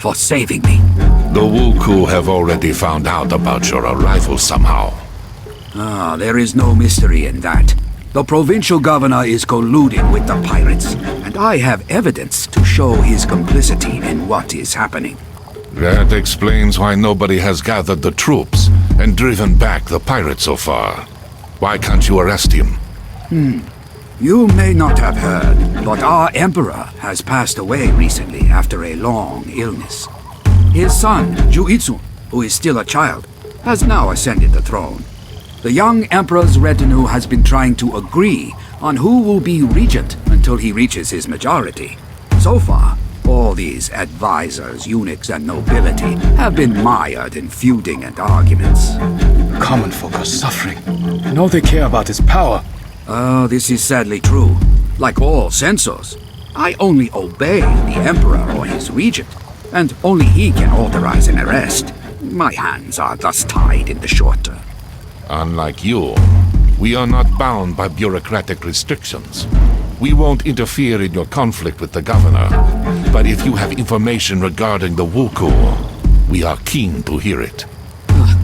for saving me. The Wuku have already found out about your arrival somehow. Ah, there is no mystery in that. The provincial governor is colluding with the pirates, and I have evidence to show his complicity in what is happening. That explains why nobody has gathered the troops and driven back the pirates so far. Why can't you arrest him? You may not have heard, but our emperor has passed away recently after a long illness. His son, Juitsu, who is still a child, has now ascended the throne. The young emperor's retinue has been trying to agree on who will be regent until he reaches his majority. So far, all these advisors, eunuchs, and nobility have been mired in feuding and arguments. Common folk are suffering, and all they care about is power. This is sadly true. Like all censors, I only obey the emperor or his regent, and only he can authorize an arrest. My hands are thus tied in the short term. Unlike you, we are not bound by bureaucratic restrictions. We won't interfere in your conflict with the governor, but if you have information regarding the Wuku, we are keen to hear it.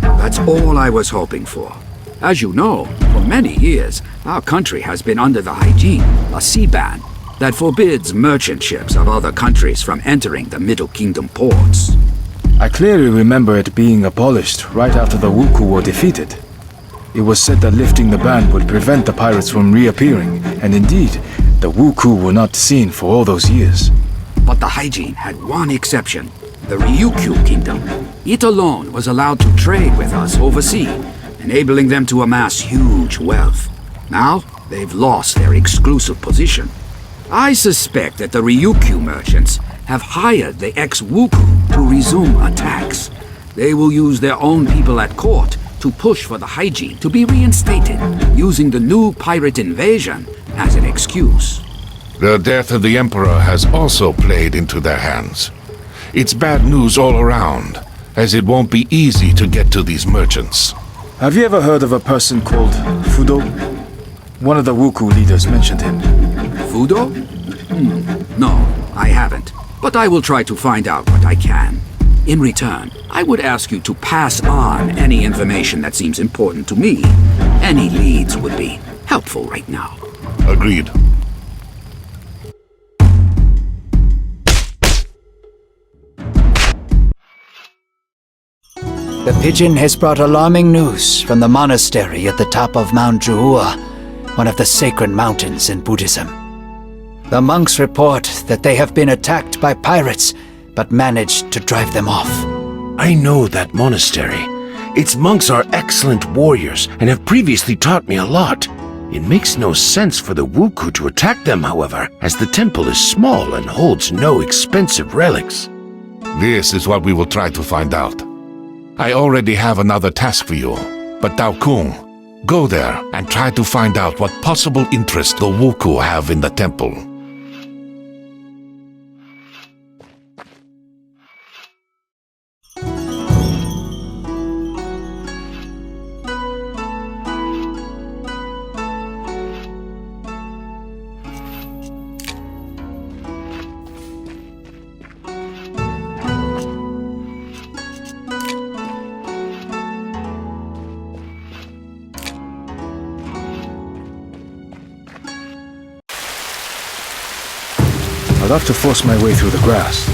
That's all I was hoping for. As you know, for many years, our country has been under the hygiene, a sea ban, that forbids merchant ships of other countries from entering the Middle Kingdom ports. I clearly remember it being abolished right after the Wuku were defeated. It was said that lifting the ban would prevent the pirates from reappearing, and indeed, the Wuku were not seen for all those years. But the hygiene had one exception, the Ryukyu Kingdom. It alone was allowed to trade with us overseas, enabling them to amass huge wealth. Now, they've lost their exclusive position. I suspect that the Ryukyu merchants have hired the ex-Wuku to resume attacks. They will use their own people at court to push for the hygiene to be reinstated, using the new pirate invasion as an excuse. The death of the Emperor has also played into their hands. It's bad news all around, as it won't be easy to get to these merchants. Have you ever heard of a person called Fudo? One of the Wuku leaders mentioned him. Fudo? No, I haven't. But I will try to find out what I can. In return, I would ask you to pass on any information that seems important to me. Any leads would be helpful right now. Agreed. The pigeon has brought alarming news from the monastery at the top of Mount Juhua, one of the sacred mountains in Buddhism. The monks report that they have been attacked by pirates, but managed to drive them off. I know that monastery. Its monks are excellent warriors and have previously taught me a lot. It makes no sense for the Wuku to attack them, however, as the temple is small and holds no expensive relics. This is what we will try to find out. I already have another task for you, but Dao Kung, go there and try to find out what possible interest the Wuku have in the temple. I'd have to force my way through the grass.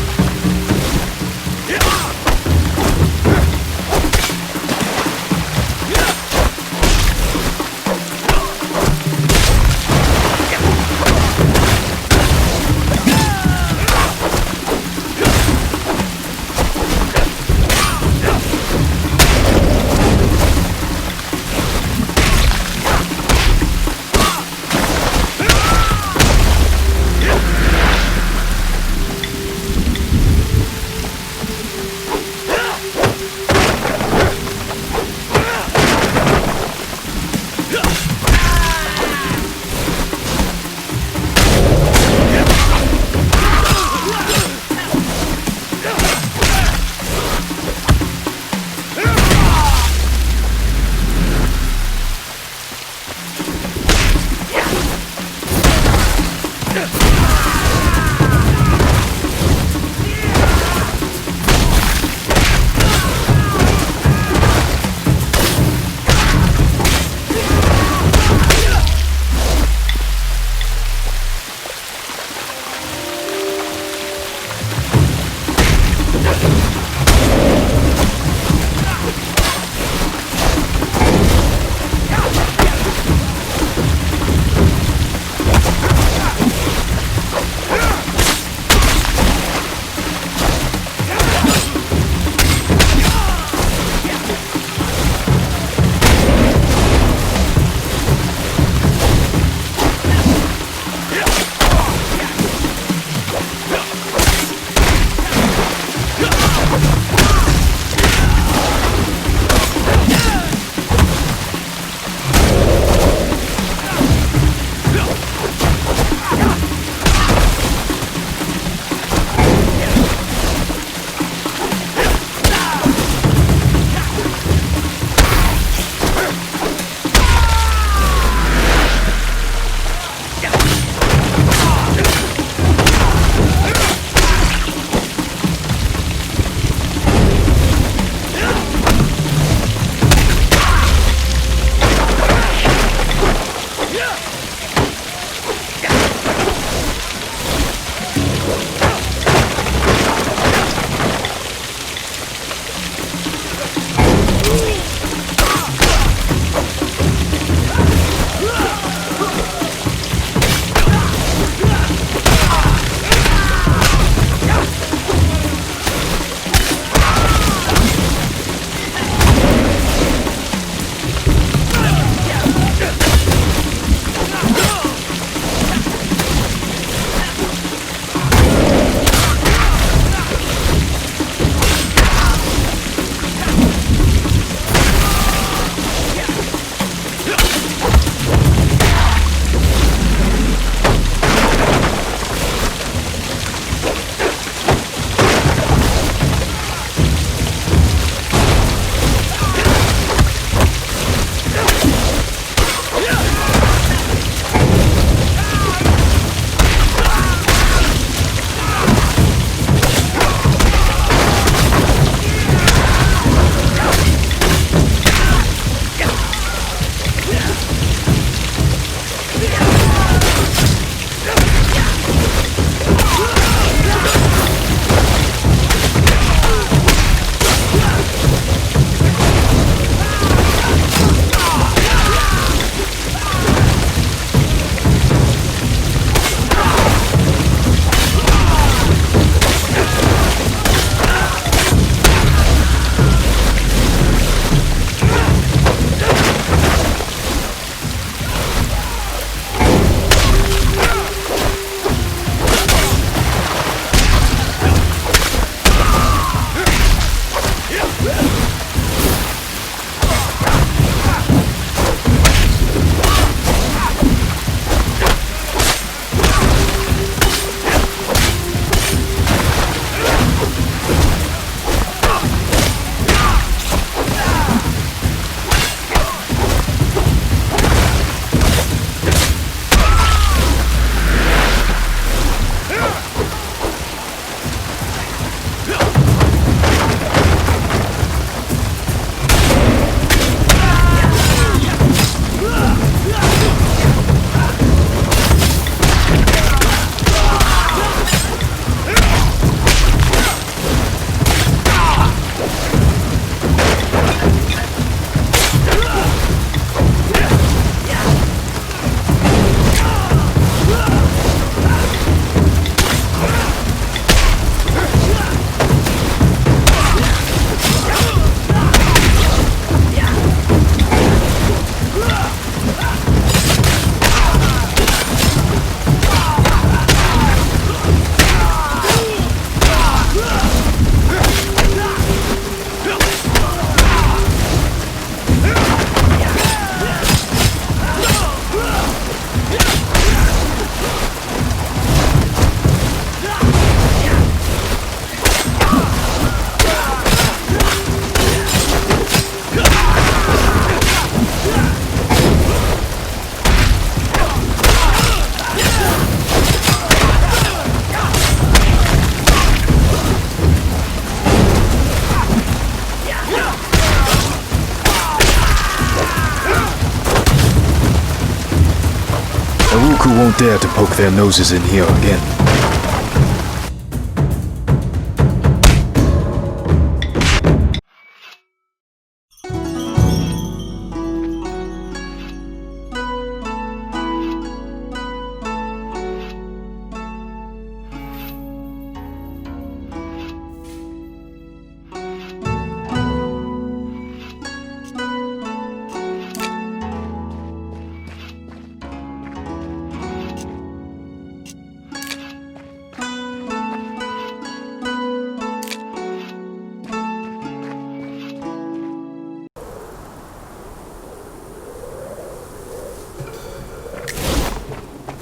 Wuku won't dare to poke their noses in here again.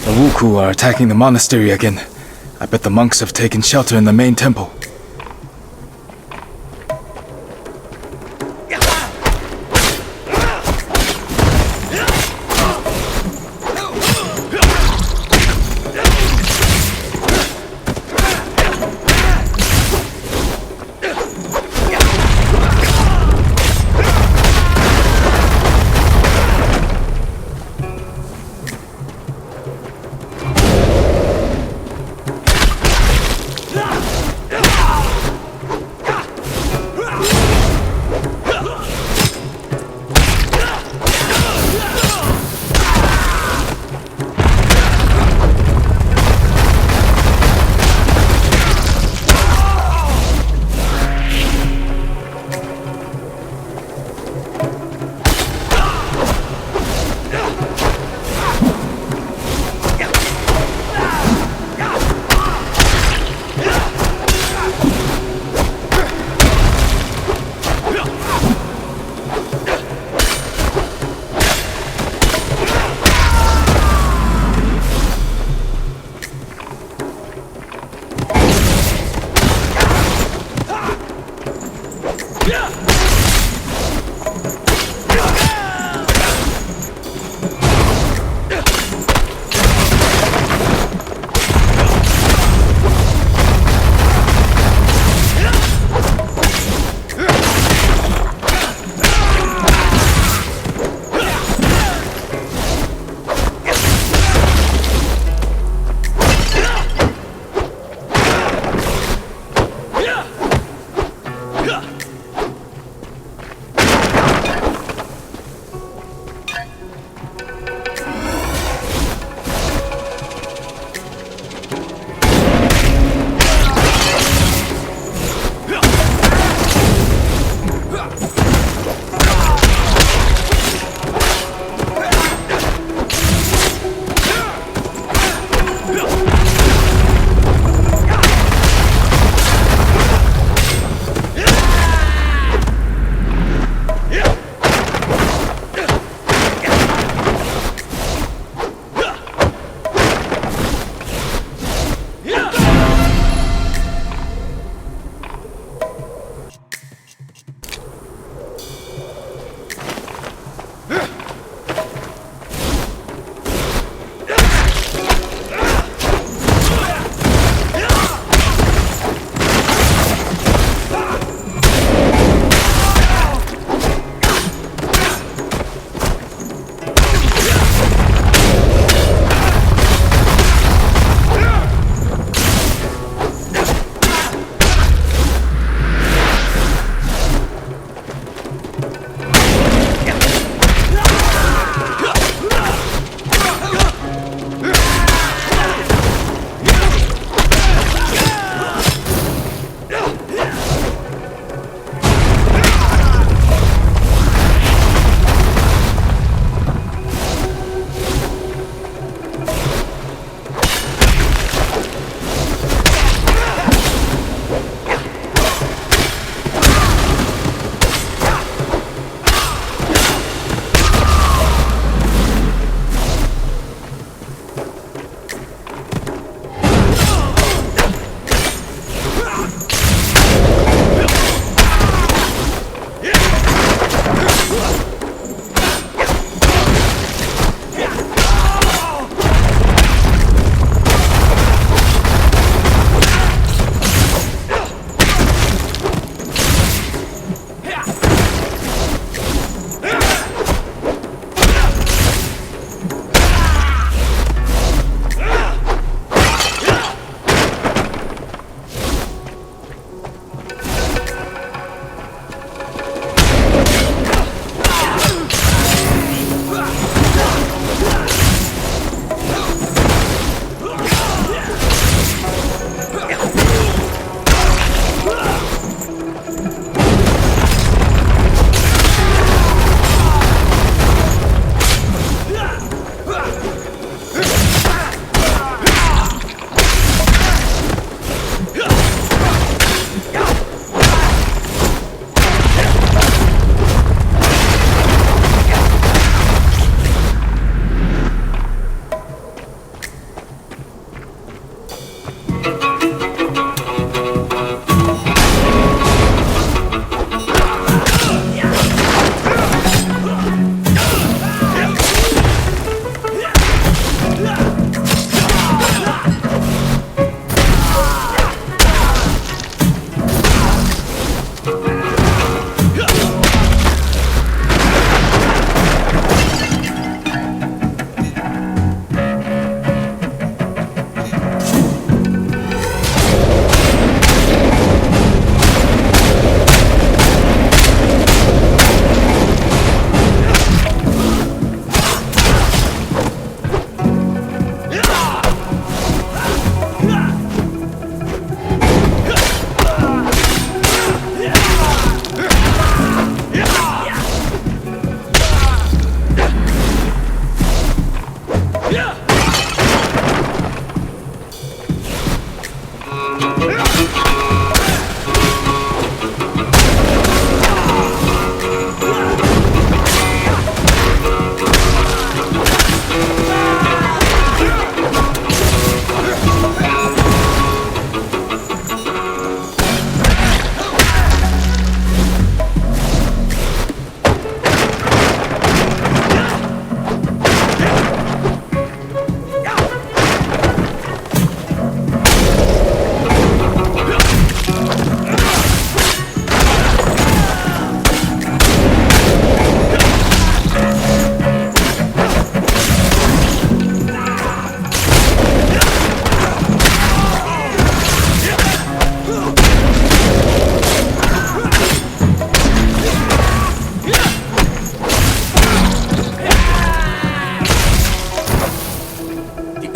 The Wuku are attacking the monastery again. I bet the monks have taken shelter in the main temple.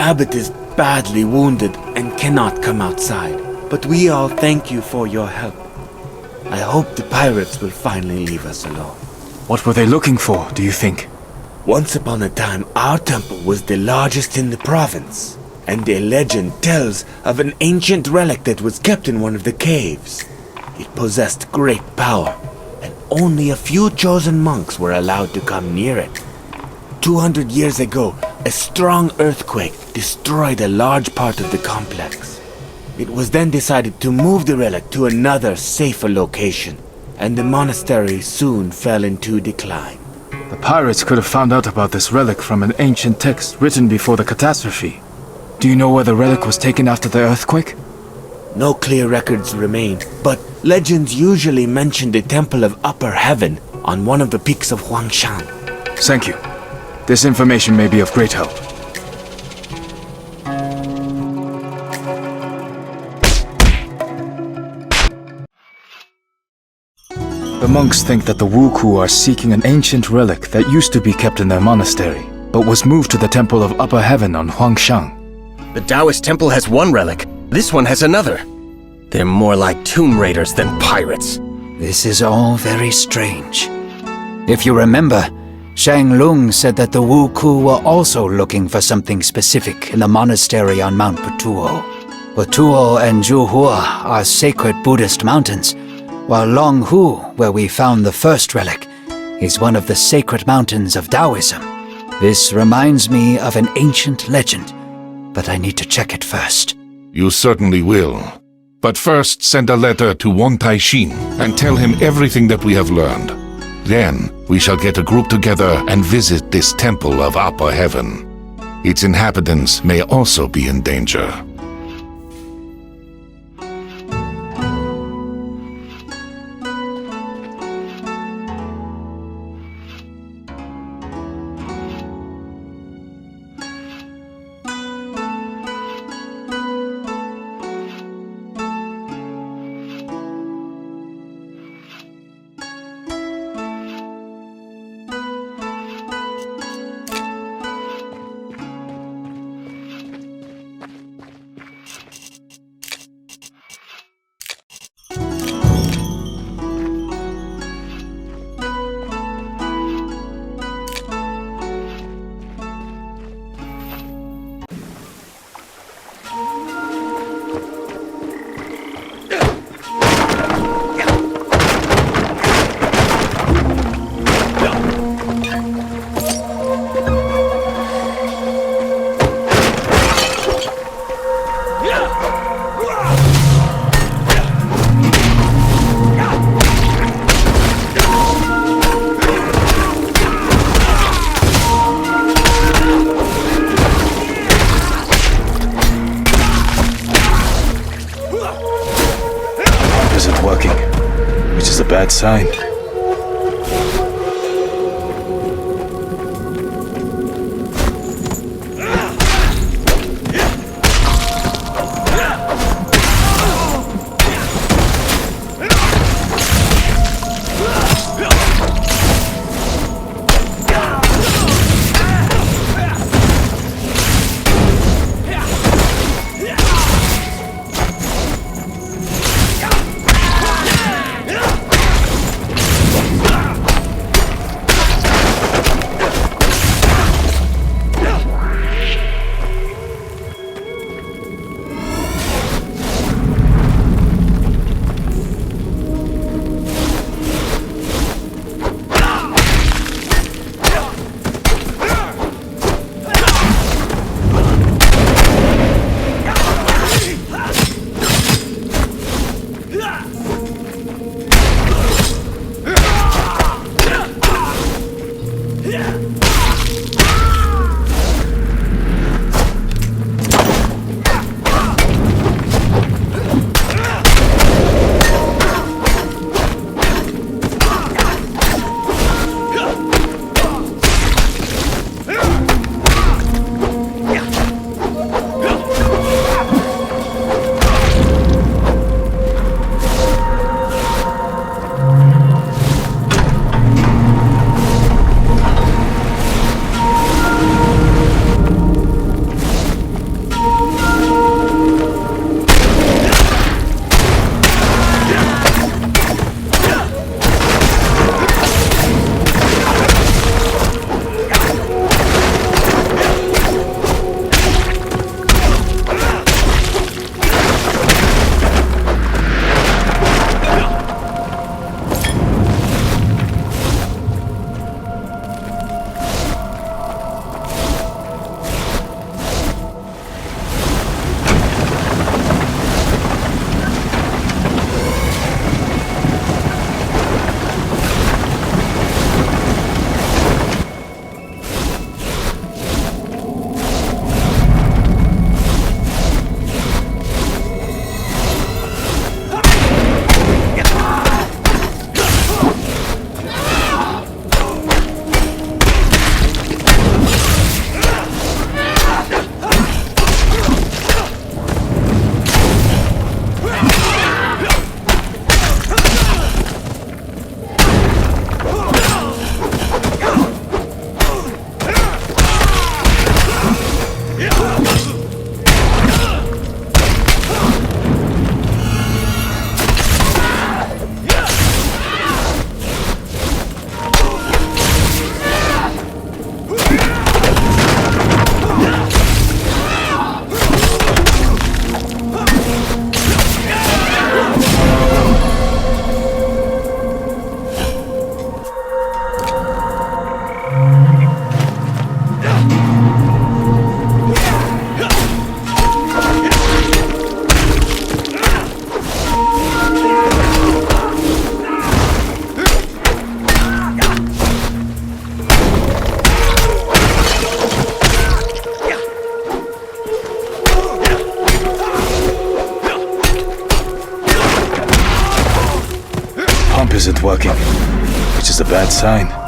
abbot is badly wounded and cannot come outside. But we all thank you for your help. I hope the pirates will finally leave us alone. What were they looking for, do you think? Once upon a time, our temple was the largest in the province, and a legend tells of an ancient relic that was kept in one of the caves. It possessed great power, and only a few chosen monks were allowed to come near it. 200 years ago, a strong earthquake destroyed a large part of the complex. It was then decided to move the relic to another, safer location, and the monastery soon fell into decline. The pirates could have found out about this relic from an ancient text written before the catastrophe. Do you know where the relic was taken after the earthquake? No clear records remain, but legends usually mention the Temple of Upper Heaven on one of the peaks of Huangshan. Thank you. This information may be of great help. The monks think that the Wuku are seeking an ancient relic that used to be kept in their monastery, but was moved to the Temple of Upper Heaven on Huangshan. The Taoist temple has one relic. This one has another. They're more like tomb raiders than pirates. This is all very strange. If you remember, Shang Lung said that the Wuku were also looking for something specific in the monastery on Mount Butuo. Butuo and Zhuhua are sacred Buddhist mountains, while Longhu, where we found the first relic, is one of the sacred mountains of Taoism. This reminds me of an ancient legend, but I need to check it first. You certainly will. But first, send a letter to Wan Taixin and tell him everything that we have learned. Then, we shall get a group together and visit this Temple of Upper Heaven. Its inhabitants may also be in danger. Isn't working, which is a bad sign. isn't working, which is a bad sign.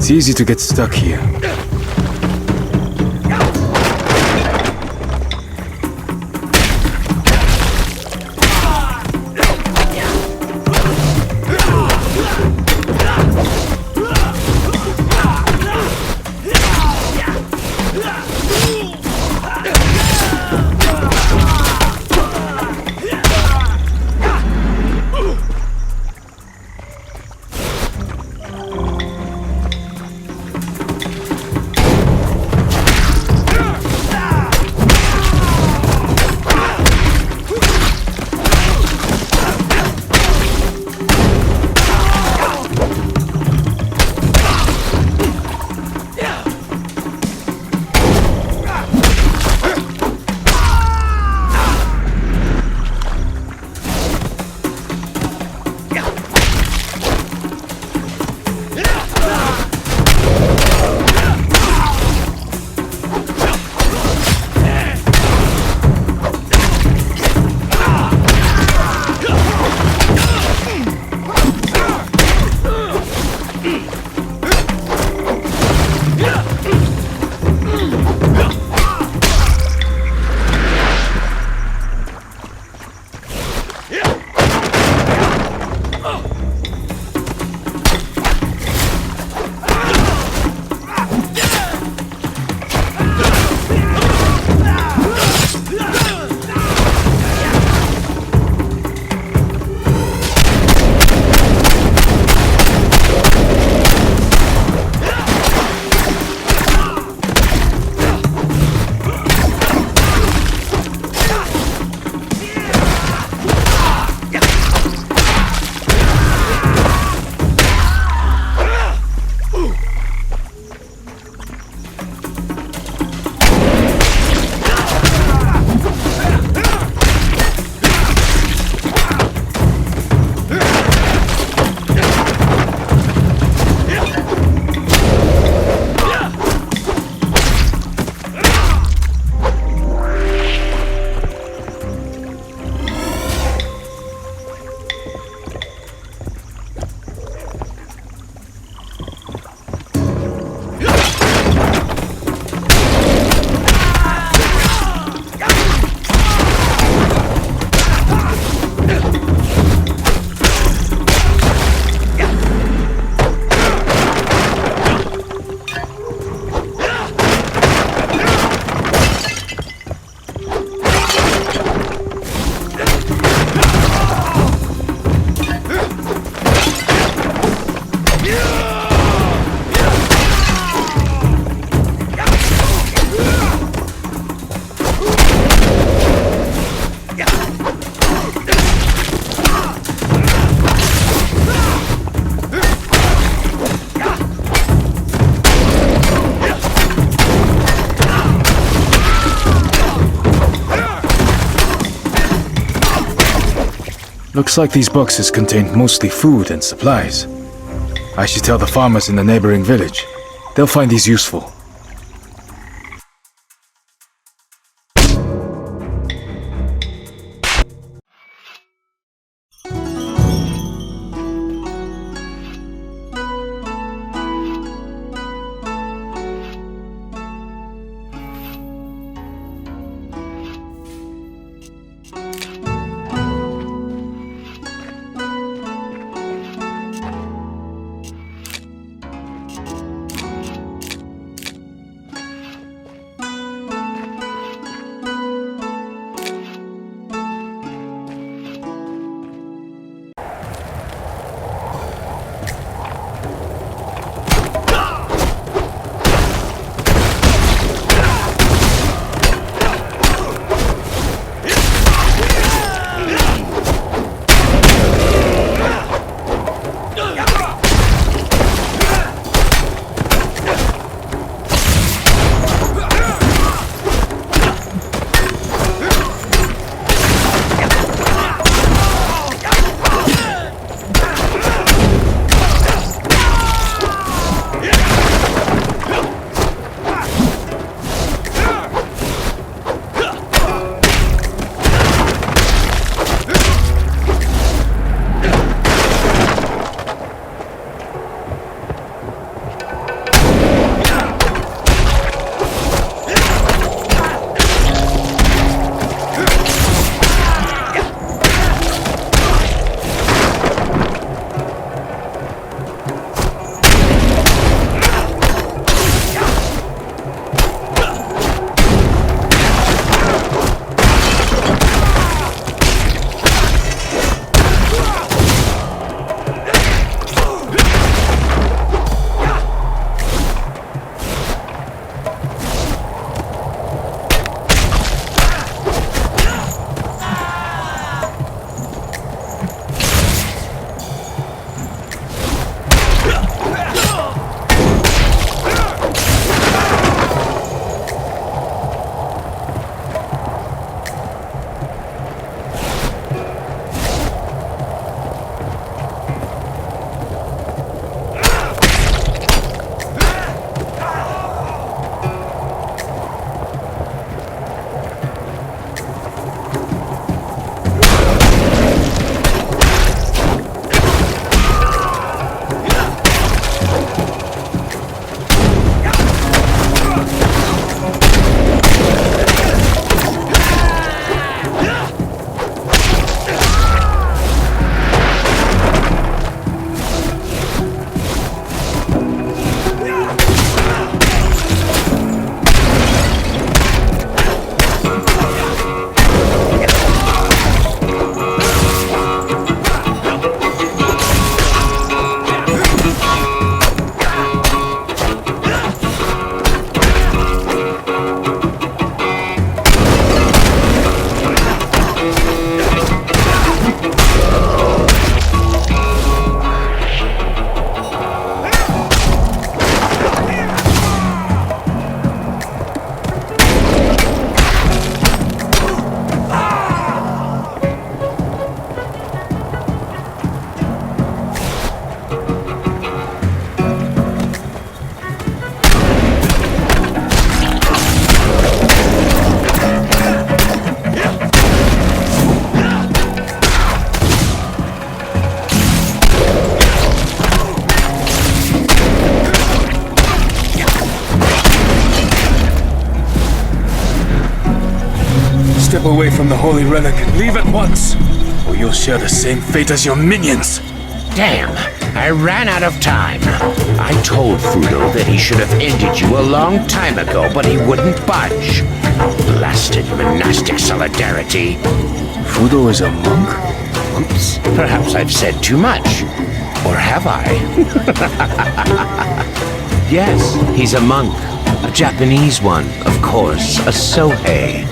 It's easy to get stuck here. Looks like these boxes contain mostly food and supplies. I should tell the farmers in the neighboring village. They'll find these useful. Step away from the holy relic and leave at once, or you'll share the same fate as your minions. Damn, I ran out of time. I told Fudo that he should have ended you a long time ago, but he wouldn't budge. Blasted monastic solidarity. Fudo is a monk? Oops, perhaps I've said too much. Or have I? Yes, he's a monk. A Japanese one, of course, a Sohei.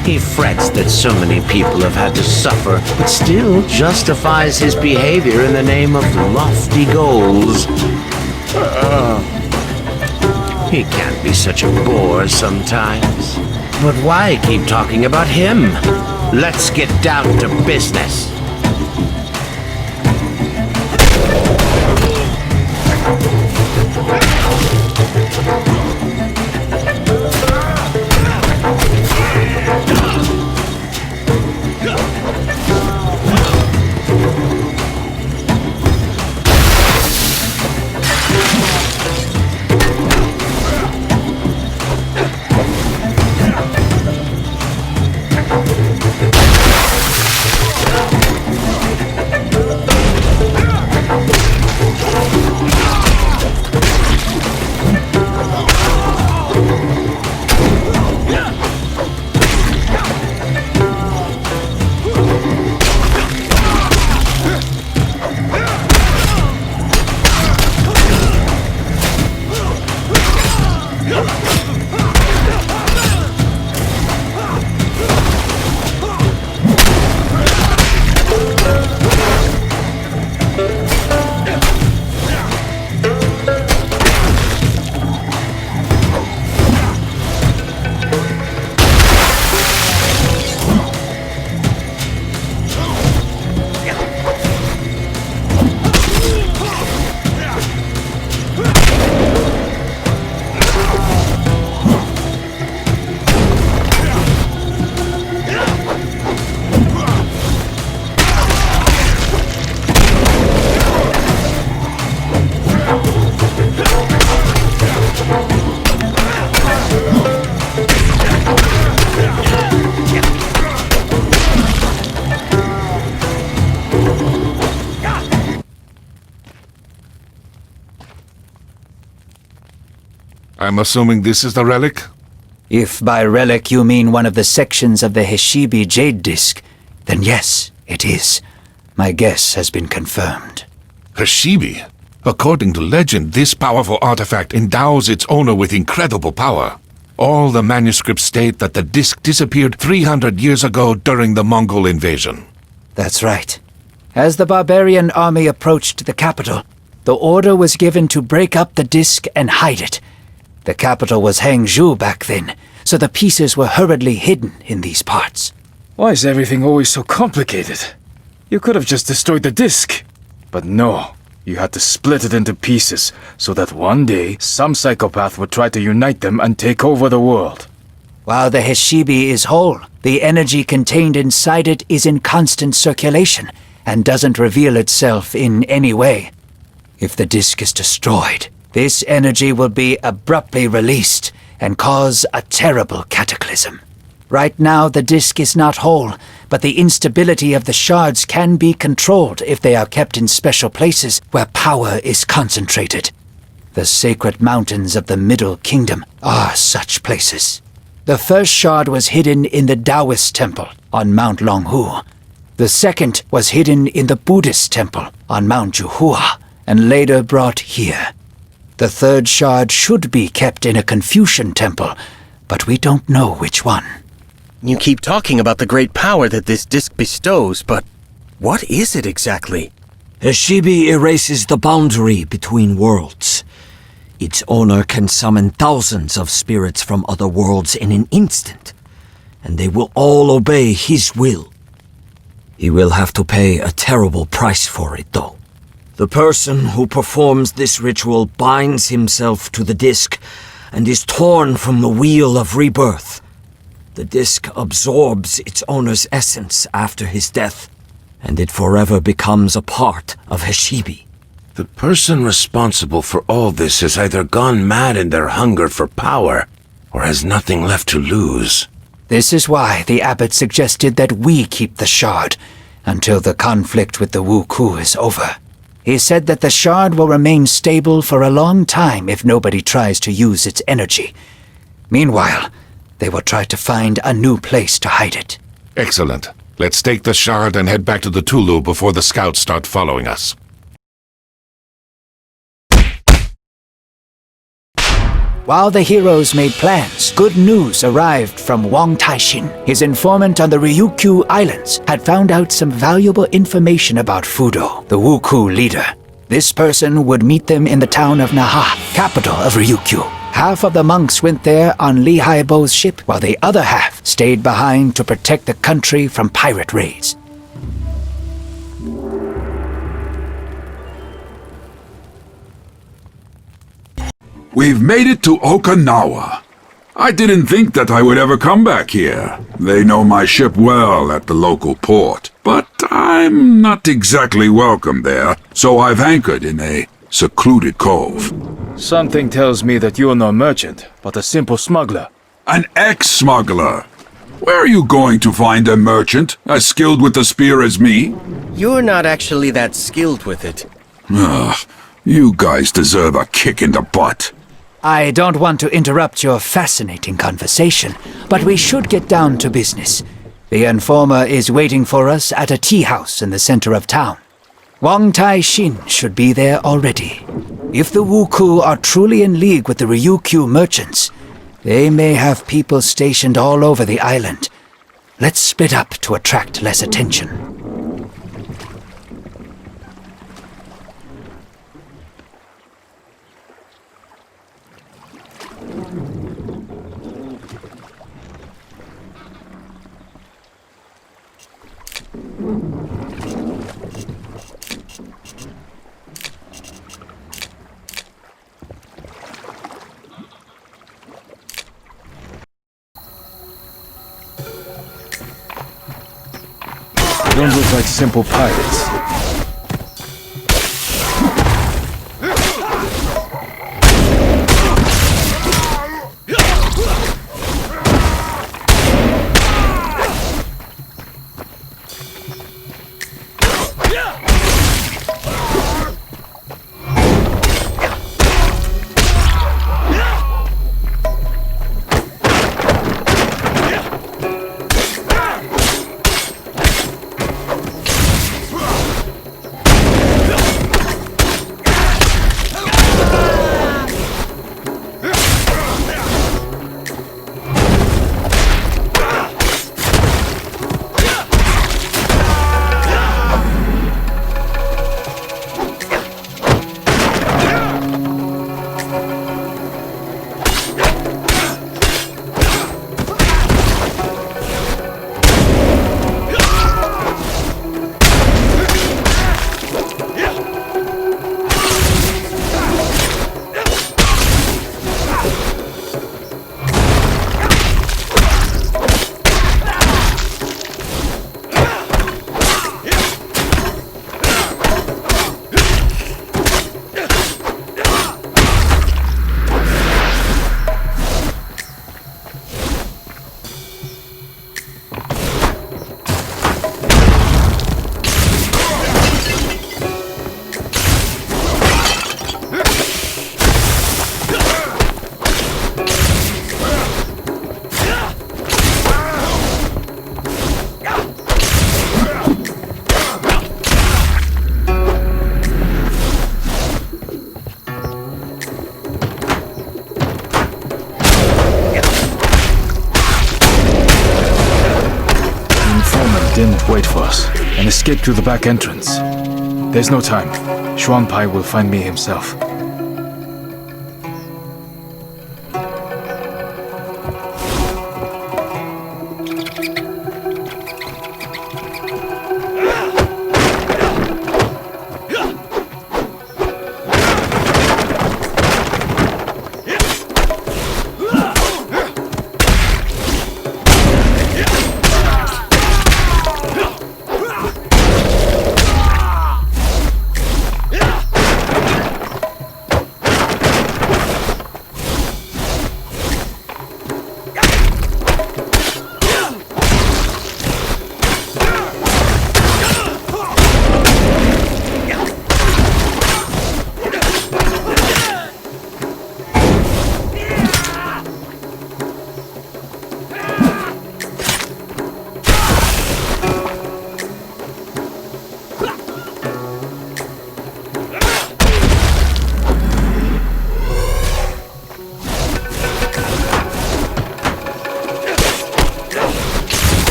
He frets that so many people have had to suffer, but still justifies his behavior in the name of lofty goals. He can't be such a bore sometimes. But why keep talking about him? Let's get down to business. I'm assuming this is the relic? If by relic you mean one of the sections of the Heshibi Jade Disc, then yes, it is. My guess has been confirmed. Heshibi? According to legend, this powerful artifact endows its owner with incredible power. All the manuscripts state that the disc disappeared 300 years ago during the Mongol invasion. That's right. As the barbarian army approached the capital, the order was given to break up the disc and hide it. The capital was Hangzhou back then, so the pieces were hurriedly hidden in these parts. Why is everything always so complicated? You could have just destroyed the disc. But no, you had to split it into pieces, so that one day some psychopath would try to unite them and take over the world. While the Heshibi is whole, the energy contained inside it is in constant circulation, and doesn't reveal itself in any way. If the disc is destroyed, this energy will be abruptly released and cause a terrible cataclysm. Right now, the disc is not whole, but the instability of the shards can be controlled if they are kept in special places where power is concentrated. The sacred mountains of the Middle Kingdom are such places. The first shard was hidden in the Taoist temple on Mount Longhu. The second was hidden in the Buddhist temple on Mount Juhua, and later brought here. The third shard should be kept in a Confucian temple, but we don't know which one. You keep talking about the great power that this disc bestows, but what is it exactly? Heshibi erases the boundary between worlds. Its owner can summon thousands of spirits from other worlds in an instant, and they will all obey his will. He will have to pay a terrible price for it, though. The person who performs this ritual binds himself to the disc and is torn from the wheel of rebirth. The disc absorbs its owner's essence after his death, and it forever becomes a part of Heshibi. The person responsible for all this has either gone mad in their hunger for power, or has nothing left to lose. This is why the abbot suggested that we keep the shard until the conflict with the Wuku is over. He said that the shard will remain stable for a long time if nobody tries to use its energy. Meanwhile, they will try to find a new place to hide it. Excellent. Let's take the shard and head back to the Tulu before the scouts start following us. While the heroes made plans, good news arrived from Wang Taishin. His informant on the Ryukyu Islands had found out some valuable information about Fudo, the Wuku leader. This person would meet them in the town of Naha, capital of Ryukyu. Half of the monks went there on Li Haibo's ship, while the other half stayed behind to protect the country from pirate raids. We've made it to Okinawa. I didn't think that I would ever come back here. They know my ship well at the local port, but I'm not exactly welcome there, so I've anchored in a secluded cove. Something tells me that you're no merchant, but a simple smuggler. An ex-smuggler. Where are you going to find a merchant as skilled with the spear as me? You're not actually that skilled with it. Ugh, you guys deserve a kick in the butt. I don't want to interrupt your fascinating conversation, but we should get down to business. The informer is waiting for us at a tea house in the center of town. Wang Taishin should be there already. If the Wuku are truly in league with the Ryukyu merchants, they may have people stationed all over the island. Let's split up to attract less attention. They don't look like simple pirates. Didn't wait for us and escaped through the back entrance. There's no time. Xuanpai will find me himself.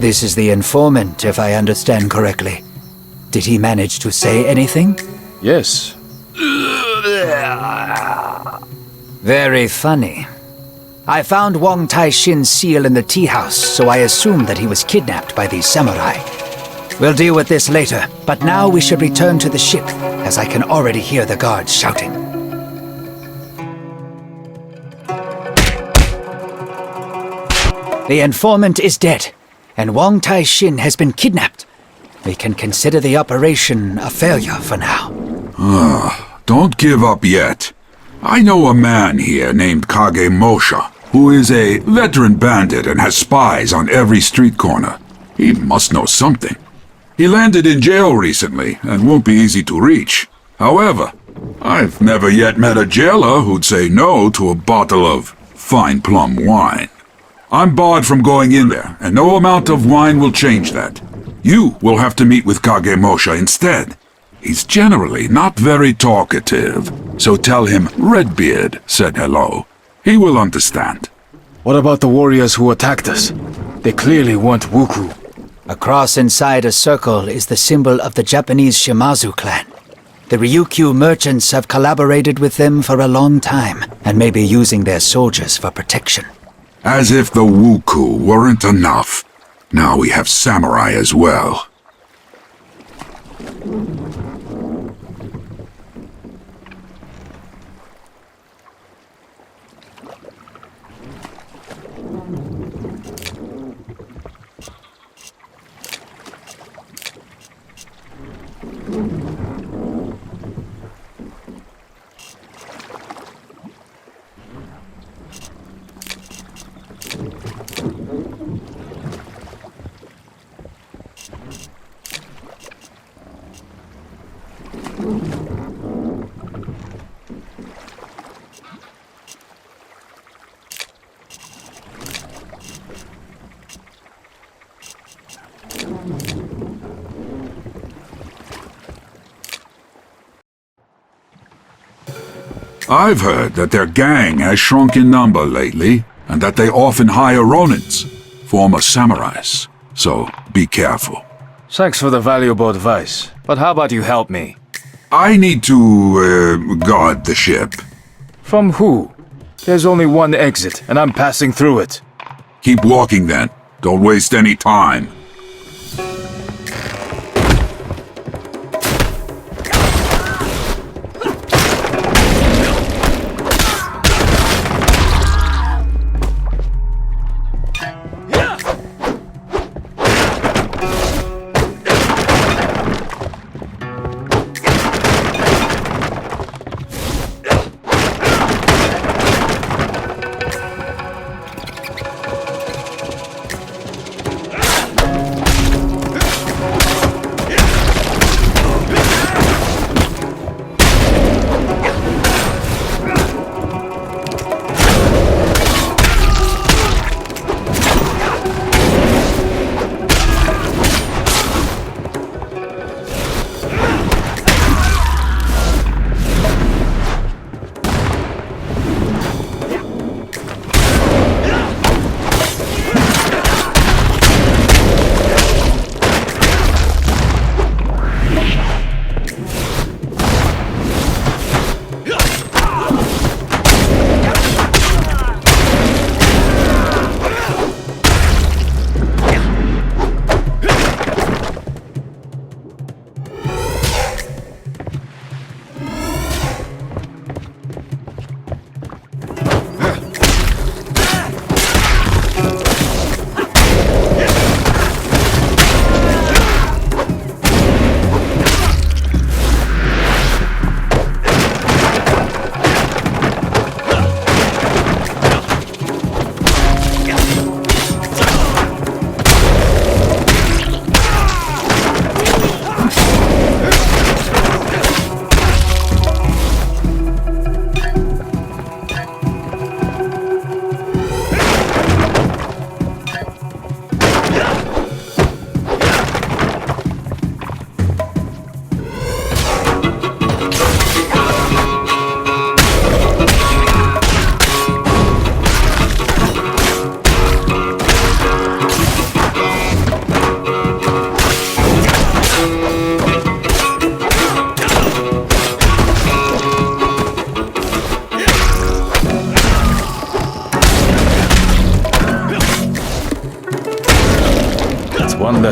This is the informant, if I understand correctly. Did he manage to say anything? Yes. Very funny. I found Wang Tai-shin's seal in the tea house, so I assumed that he was kidnapped by these samurai. We'll deal with this later, but now we should return to the ship, as I can already hear the guards shouting. The informant is dead, and Wang Tai-shin has been kidnapped. We can consider the operation a failure for now. Don't give up yet. I know a man here named Kage Mosha, who is a veteran bandit and has spies on every street corner. He must know something. He landed in jail recently and won't be easy to reach. However, I've never yet met a jailer who'd say no to a bottle of fine plum wine. I'm barred from going in there, and no amount of wine will change that. You will have to meet with Kage Mosha instead. He's generally not very talkative, so tell him Redbeard said hello. He will understand. What about the warriors who attacked us? They clearly weren't Wuku. A cross inside a circle is the symbol of the Japanese Shimazu clan. The Ryukyu merchants have collaborated with them for a long time, and may be using their soldiers for protection. As if the Wuku weren't enough. Now we have samurai as well. I've heard that their gang has shrunk in number lately, and that they often hire ronins, former samurais. So be careful. Thanks for the valuable advice, but how about you help me? I need to, guard the ship. From who? There's only one exit, and I'm passing through it. Keep walking then. Don't waste any time.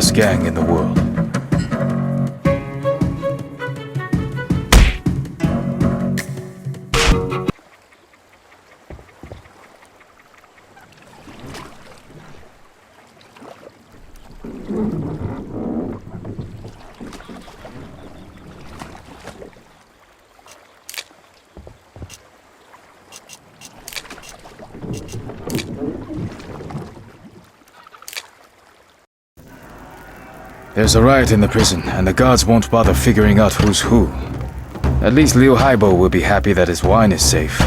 best gang in the world. There's a riot in the prison, and the guards won't bother figuring out who's who. At least Liu Haibo will be happy that his wine is safe.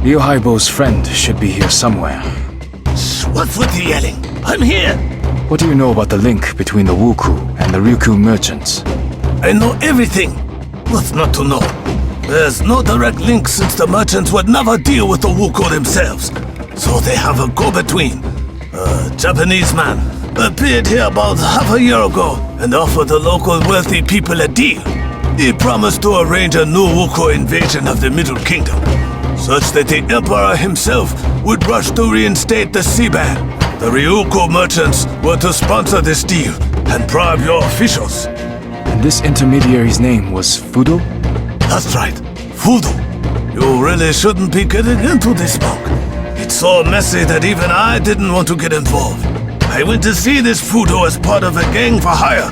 Liu Haibo's friend should be here somewhere. What's with the yelling? I'm here! What do you know about the link between the Wuku and the Ryukyu merchants? I know everything. What's not to know? There's no direct link since the merchants would never deal with the Wuku themselves. So they have a go-between. A Japanese man appeared here about half a year ago and offered the local wealthy people a deal. He promised to arrange a new Wuku invasion of the Middle Kingdom, such that the Emperor himself would rush to reinstate the sea ban. The Ryukyu merchants were to sponsor this deal and bribe your officials. And this intermediary's name was Fudo? That's right, Fudo. You really shouldn't be getting into this, monk. It's so messy that even I didn't want to get involved. I went to see this Fudo as part of a gang for hire,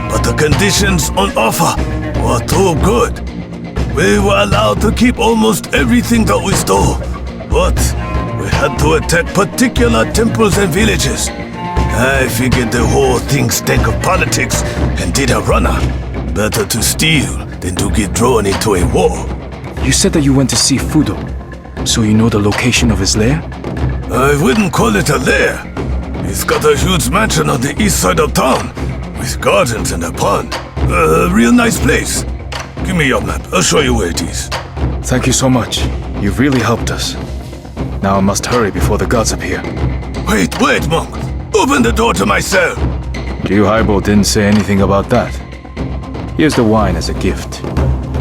but the conditions on offer were too good. We were allowed to keep almost everything that we stole, but we had to attack particular temples and villages. I figured the whole thing stank of politics and did a runner. Better to steal than to get drawn into a war. You said that you went to see Fudo, so you know the location of his lair? I wouldn't call it a lair. He's got a huge mansion on the east side of town, with gardens and a pond. A real nice place. Give me your map, I'll show you where it is. Thank you so much. You've really helped us. Now I must hurry before the gods appear. Wait, monk. Open the door to my cell. Ryu Haibo didn't say anything about that. Here's the wine as a gift.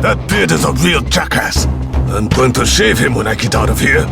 That beard is a real jackass. I'm going to shave him when I get out of here.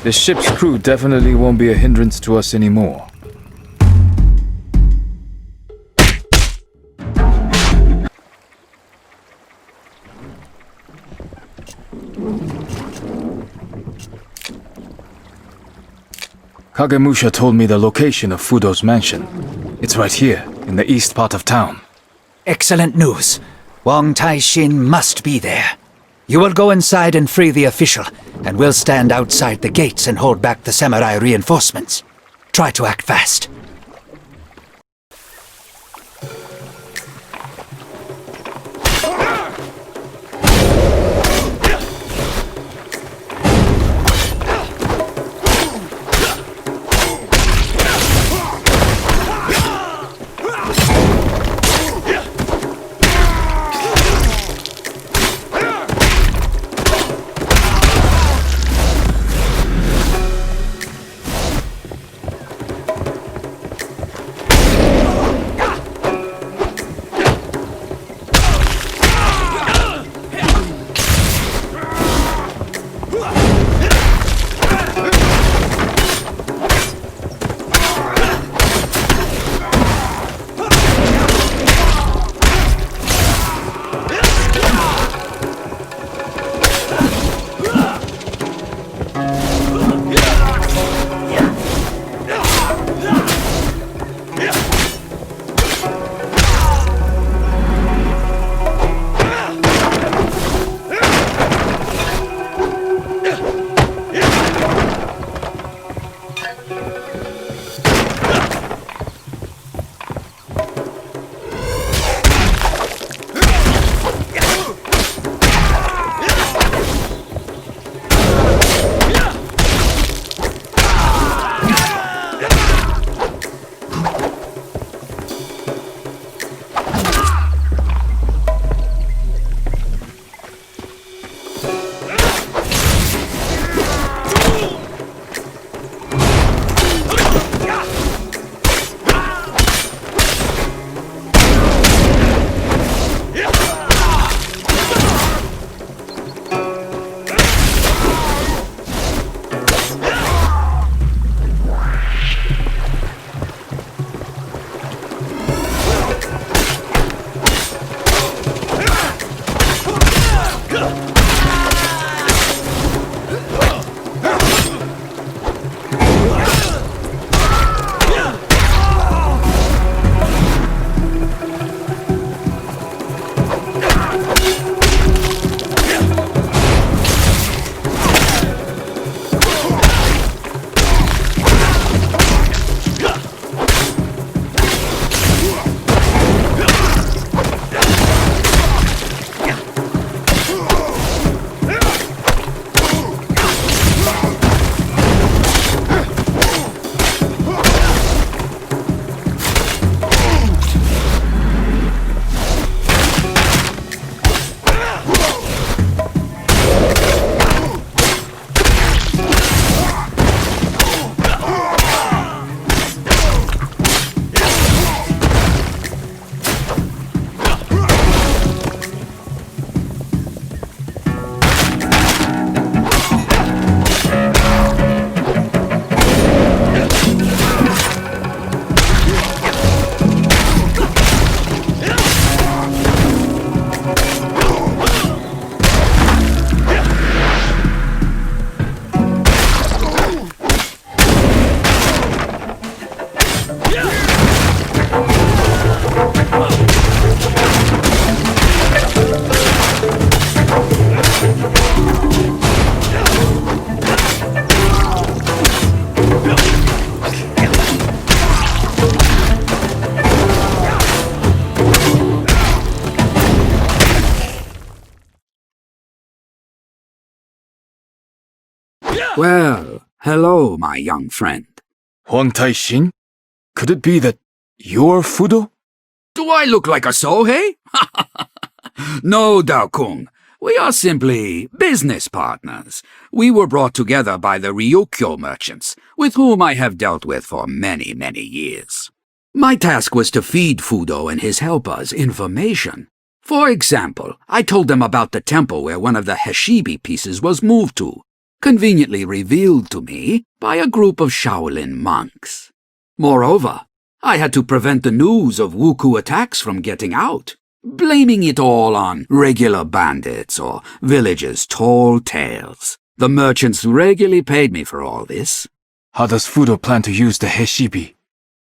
The ship's crew definitely won't be a hindrance to us anymore. Kagemusha told me the location of Fudo's mansion. It's right here, in the east part of town. Excellent news. Wang Taishin must be there. You will go inside and free the official, and we'll stand outside the gates and hold back the samurai reinforcements. Try to act fast. Well, hello, my young friend. Huang Taishin? Could it be that you're Fudo? Do I look like a Sohei? No, Dao-kun. We are simply business partners. We were brought together by the Ryukyo merchants, with whom I have dealt with for many, many years. My task was to feed Fudo and his helpers information. For example, I told them about the temple where one of the Heshibi pieces was moved to. conveniently revealed to me by a group of Shaolin monks. Moreover, I had to prevent the news of Wuku attacks from getting out, blaming it all on regular bandits or villagers' tall tales. The merchants regularly paid me for all this. How does Fudo plan to use the Heshibi?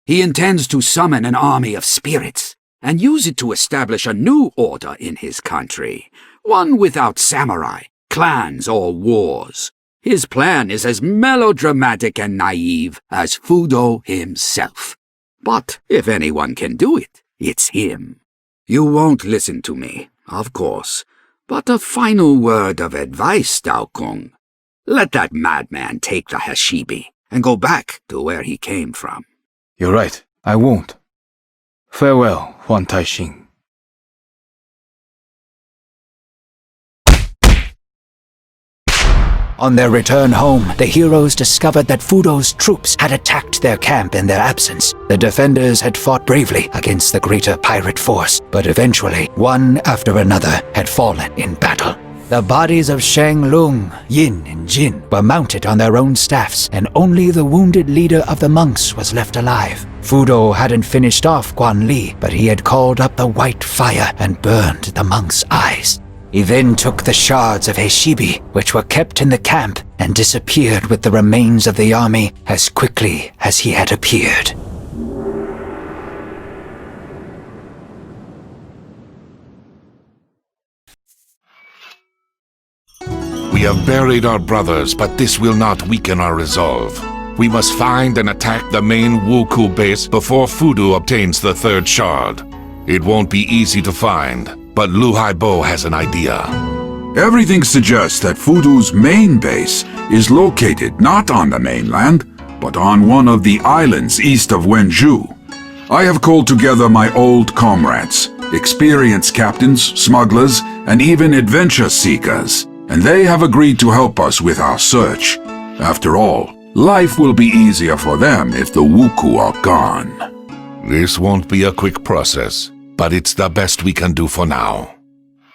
He intends to summon an army of spirits and use it to establish a new order in his country, one without samurai, clans, or wars. His plan is as melodramatic and naive as Fudo himself. But if anyone can do it, it's him. You won't listen to me, of course, but a final word of advice, Dao Kung. Let that madman take the Hashibi and go back to where he came from. You're right, I won't. Farewell, Huan Taixing. On their return home, the heroes discovered that Fudo's troops had attacked their camp in their absence. The defenders had fought bravely against the greater pirate force, but eventually, one after another had fallen in battle. The bodies of Shang Lung, Yin, and Jin were mounted on their own staffs, and only the wounded leader of the monks was left alive. Fudo hadn't finished off Guan Li, but he had called up the white fire and burned the monks' eyes. He then took the shards of Heshibi, which were kept in the camp, and disappeared with the remains of the army as quickly as he had appeared. We have buried our brothers, but this will not weaken our resolve. We must find and attack the main Wuku base before Fudo obtains the third shard. It won't be easy to find, but Lu Haibo has an idea. Everything suggests that Fudo's main base is located not on the mainland, but on one of the islands east of Wenju. I have called together my old comrades, experienced captains, smugglers, and even adventure seekers, and they have agreed to help us with our search. After all, life will be easier for them if the Wuku are gone. This won't be a quick process, but it's the best we can do for now.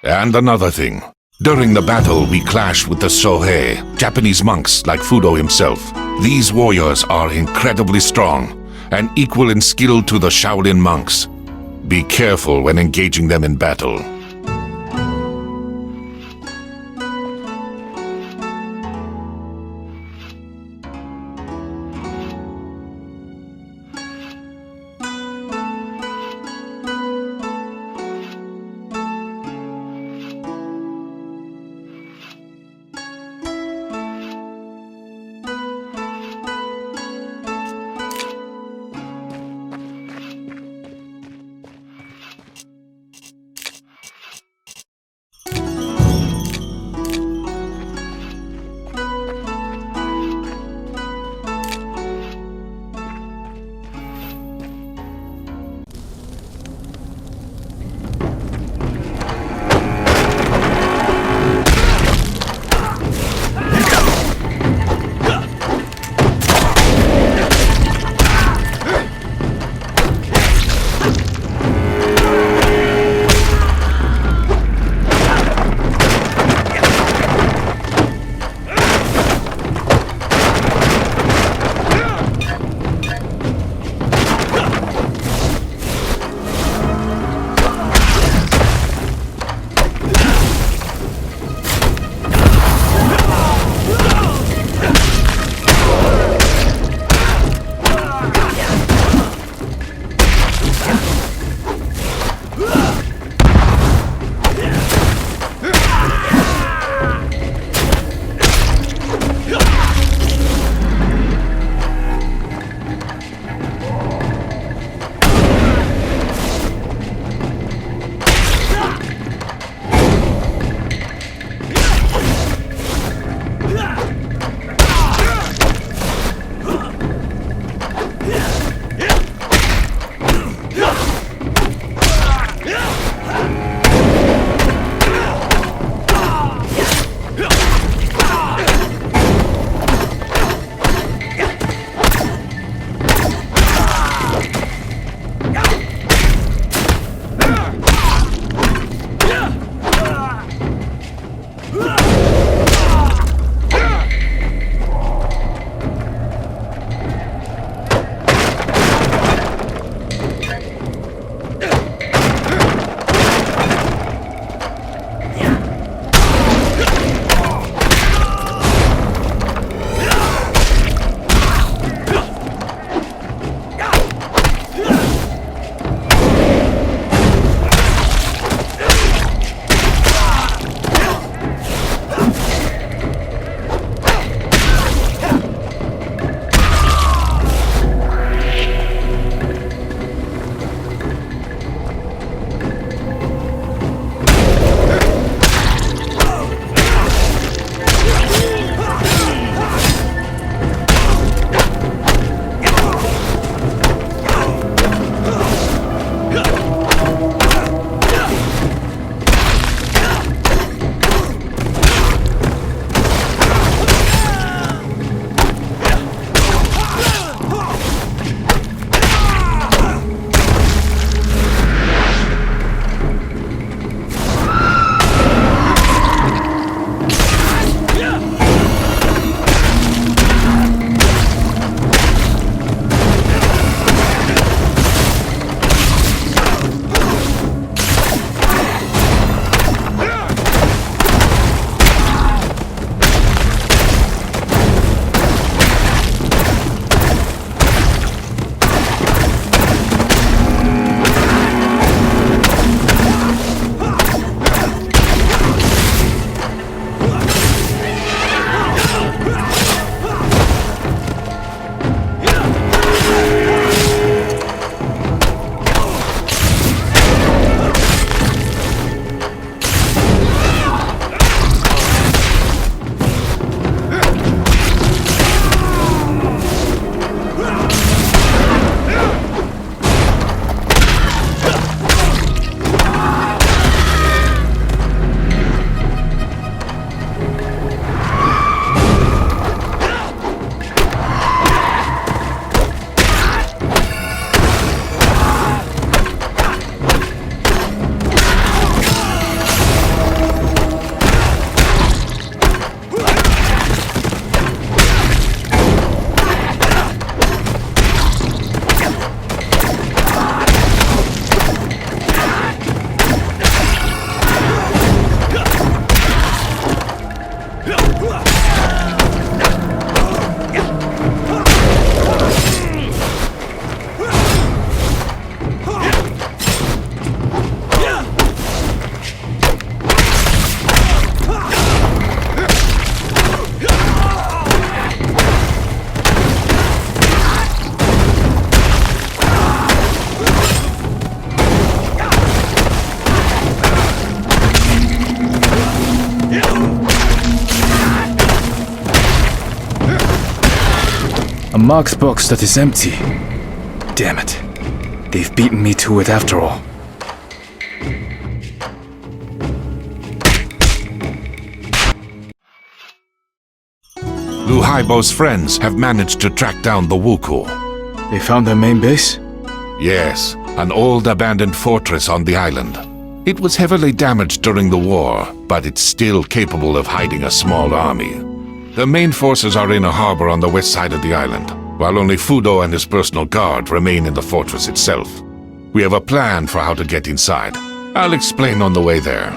And another thing. During the battle, we clashed with the Sohei, Japanese monks like Fudo himself. These warriors are incredibly strong and equal in skill to the Shaolin monks. Be careful when engaging them in battle. A marked box that is empty. Damn it. They've beaten me to it after all. Lu Haibo's friends have managed to track down the Wuku. They found their main base? Yes, an old abandoned fortress on the island. It was heavily damaged during the war, but it's still capable of hiding a small army. The main forces are in a harbor on the west side of the island, while only Fudo and his personal guard remain in the fortress itself. We have a plan for how to get inside. I'll explain on the way there.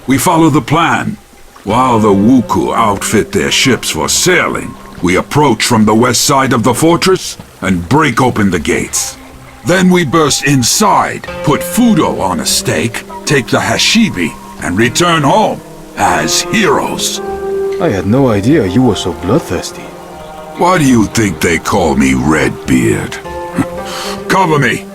We follow the plan. While the Wuku outfit their ships for sailing, we approach from the west side of the fortress and break open the gates. Then we burst inside, put Fudo on a stake, take the Hashibi, and return home as heroes. I had no idea you were so bloodthirsty. Why do you think they call me Redbeard? Cover me!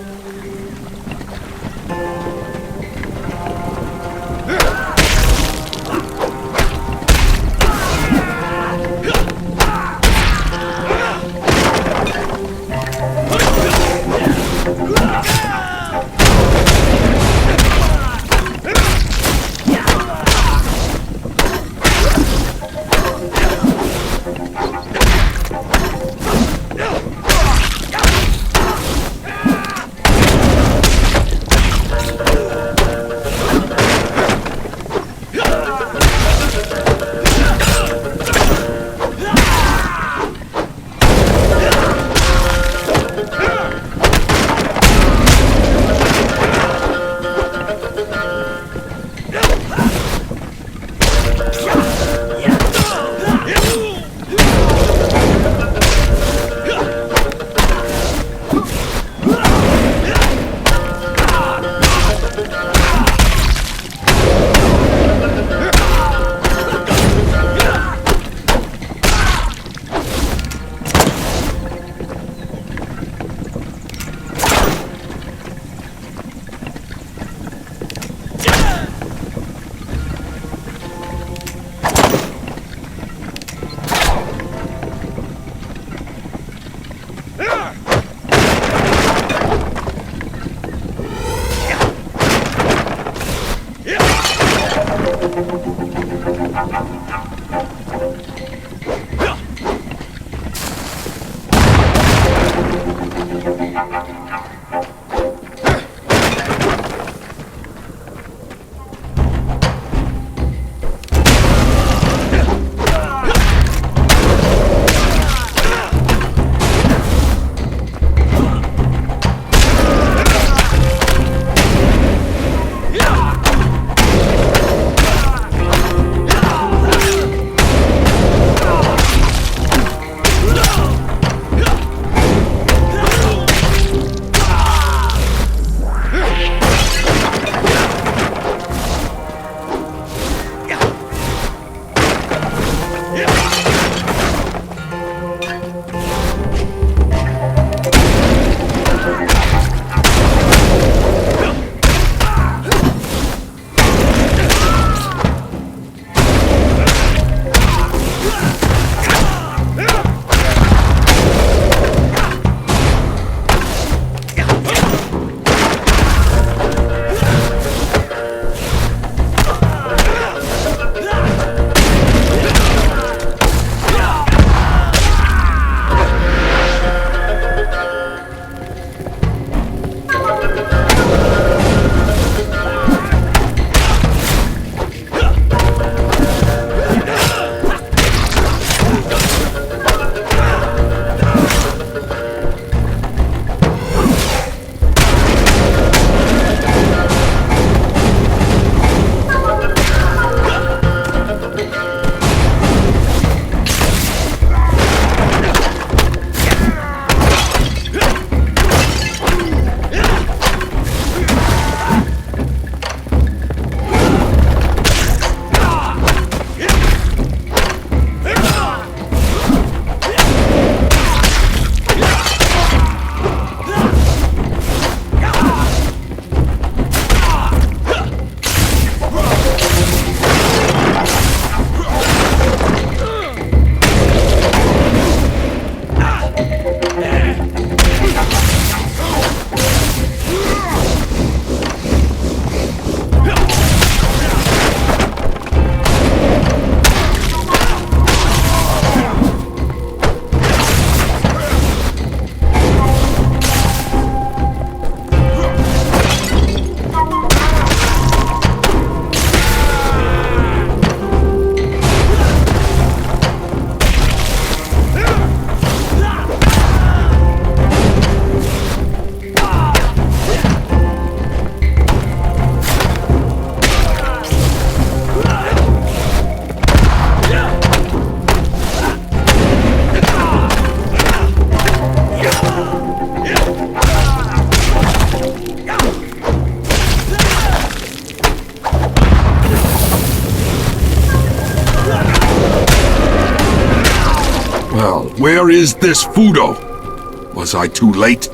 Well, where is this Fudo? Was I too late?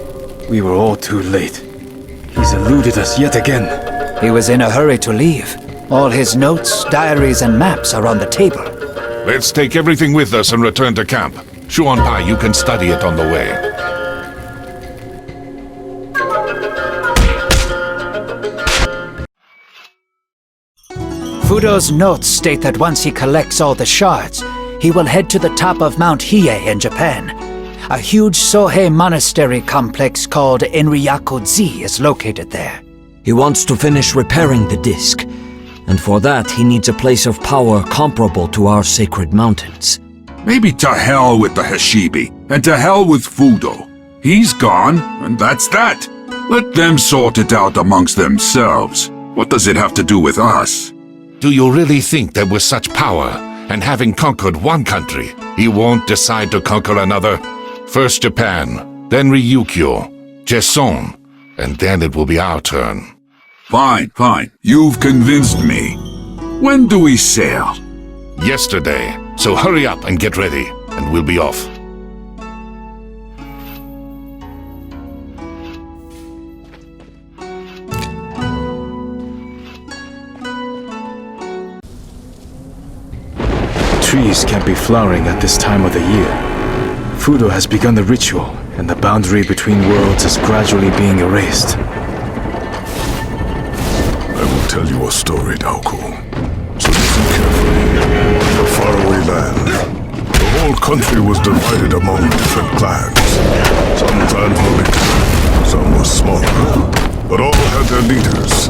We were all too late. He's eluded us yet again. He was in a hurry to leave. All his notes, diaries, and maps are on the table. Let's take everything with us and return to camp. Shuanpai, you can study it on the way. Fudo's notes state that once he collects all the shards, he will head to the top of Mount Hiei in Japan. A huge Sohei monastery complex called Enryaku-ji is located there. He wants to finish repairing the disc, and for that he needs a place of power comparable to our sacred mountains. Maybe to hell with the Hashibi, and to hell with Fudo. He's gone, and that's that. Let them sort it out amongst themselves. What does it have to do with us? Do you really think that with such power, and having conquered one country, he won't decide to conquer another? First Japan, then Ryukyu, Jeson, and then it will be our turn. Fine, fine. You've convinced me. When do we sail? Yesterday. So hurry up and get ready, and we'll be off. Trees can't be flowering at this time of the year. Fudo has begun the ritual, and the boundary between worlds is gradually being erased. I will tell you a story, Daoko. So listen carefully. In a faraway land, the whole country was divided among different clans. Some clans were bigger, some were smaller, but all had their leaders,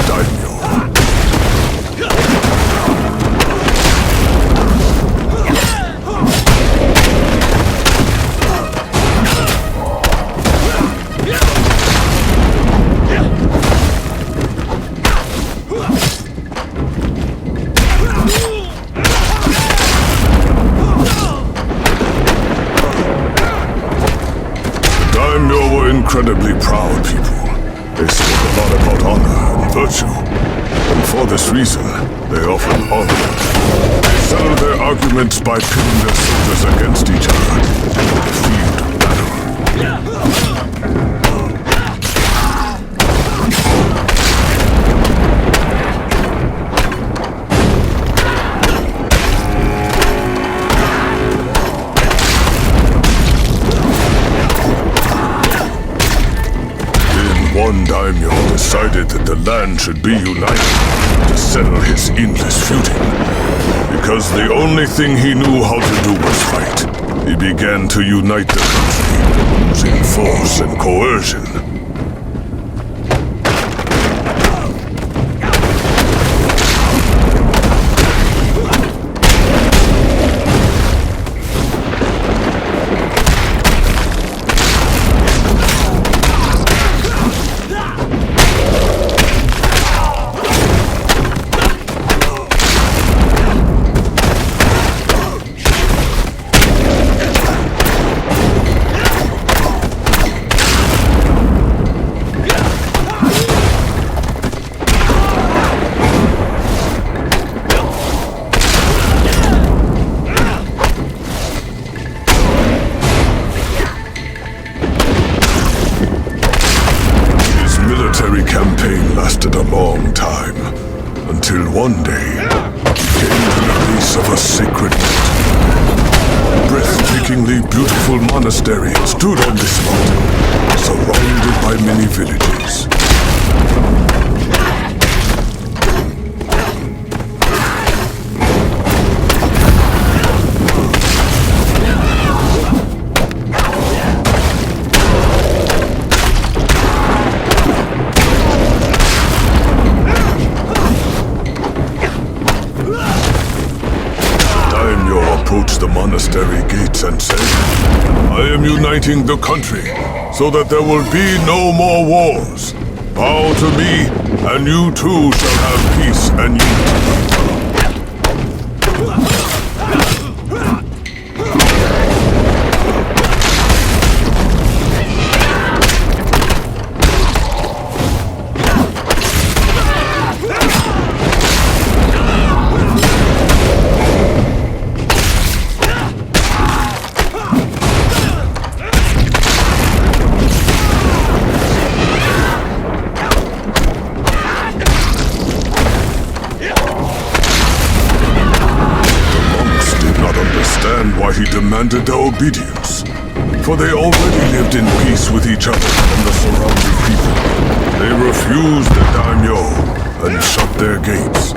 daimyo. Incredibly proud people. They spoke a lot about honor and virtue. And for this reason, they often honor. They settled their arguments by pitting their soldiers against each other in the field of battle. One daimyo decided that the land should be united to settle his endless feuding. Because the only thing he knew how to do was fight, he began to unite the country using force and coercion. Campaign lasted a long time, until one day, he came to the base of a sacred mountain. A breathtakingly beautiful monastery stood on this mountain, surrounded by many villages. Approached the monastery gates and said, I am uniting the country so that there will be no more wars. Bow to me, and you too shall have peace and unity. he demanded their obedience. For they already lived in peace with each other and the surrounding people. They refused the daimyo and shut their gates.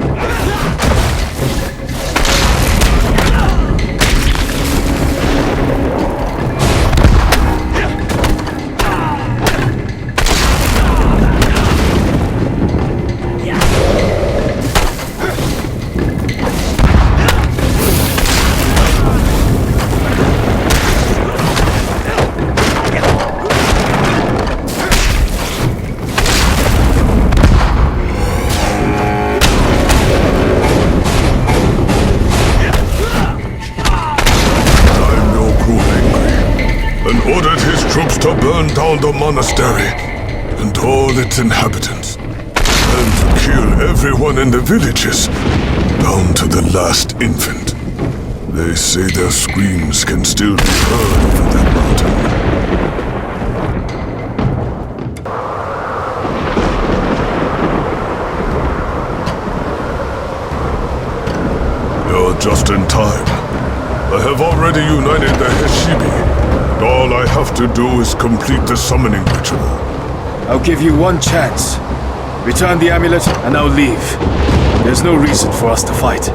To burn down the monastery and all its inhabitants, and to kill everyone in the villages, down to the last infant. They say their screams can still be heard over that mountain. You're just in time. I have already united the Heshibi. All I have to do is complete the summoning ritual. I'll give you one chance. Return the amulet, and I'll leave. There's no reason for us to fight.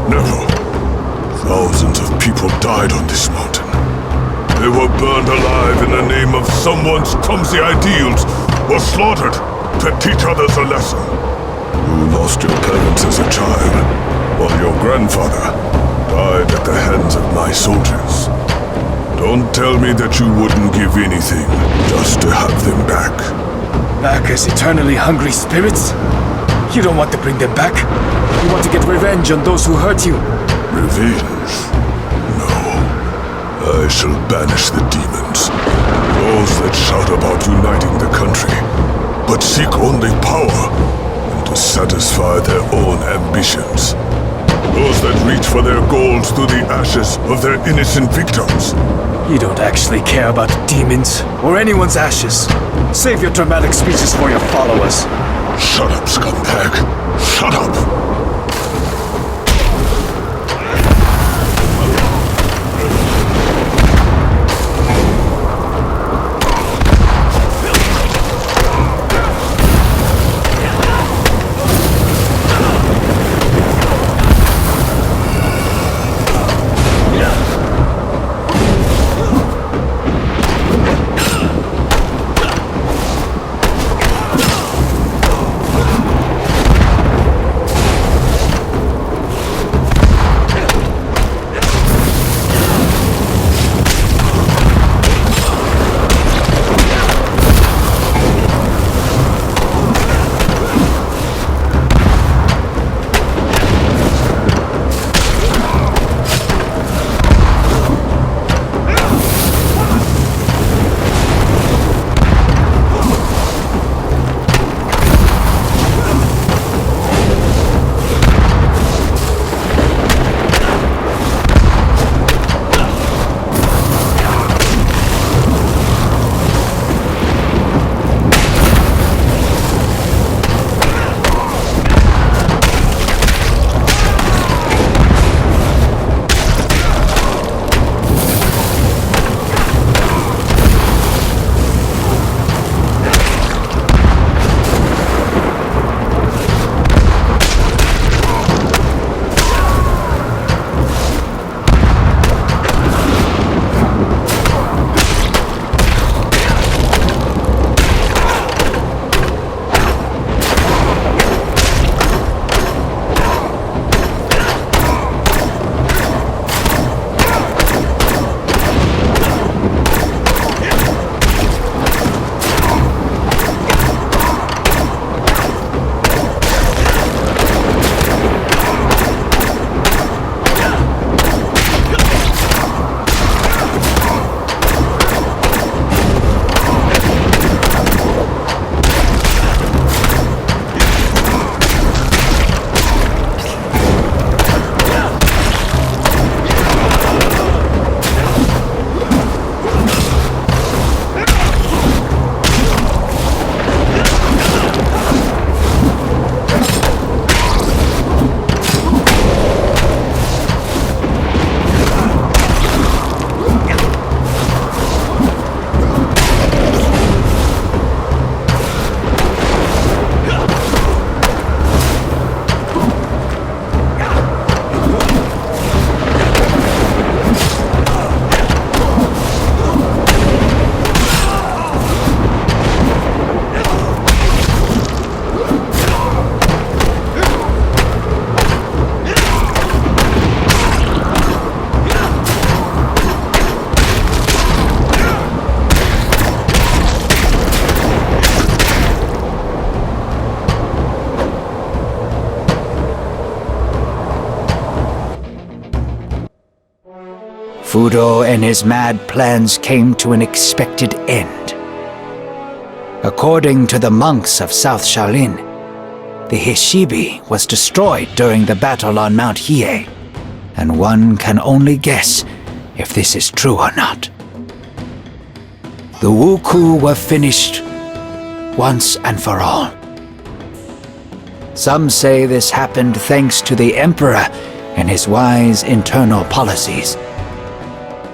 Never. Thousands of people died on this mountain. They were burned alive in the name of someone's clumsy ideals, or slaughtered to teach others a lesson. You lost your parents as a child, while your grandfather died at the hands of my soldiers. Don't tell me that you wouldn't give anything just to have them back. Back as eternally hungry spirits? You don't want to bring them back. You want to get revenge on those who hurt you. Revenge? No. I shall banish the demons. Those that shout about uniting the country, but seek only power and to satisfy their own ambitions. Those that reach for their goals through the ashes of their innocent victims. You don't actually care about demons or anyone's ashes. Save your dramatic speeches for your followers. Shut up, scumbag. Shut up. Fudo and his mad plans came to an expected end. According to the monks of South Shaolin, the Hishibi was destroyed during the battle on Mount Hiei, and one can only guess if this is true or not. The Wuku were finished once and for all. Some say this happened thanks to the Emperor and his wise internal policies.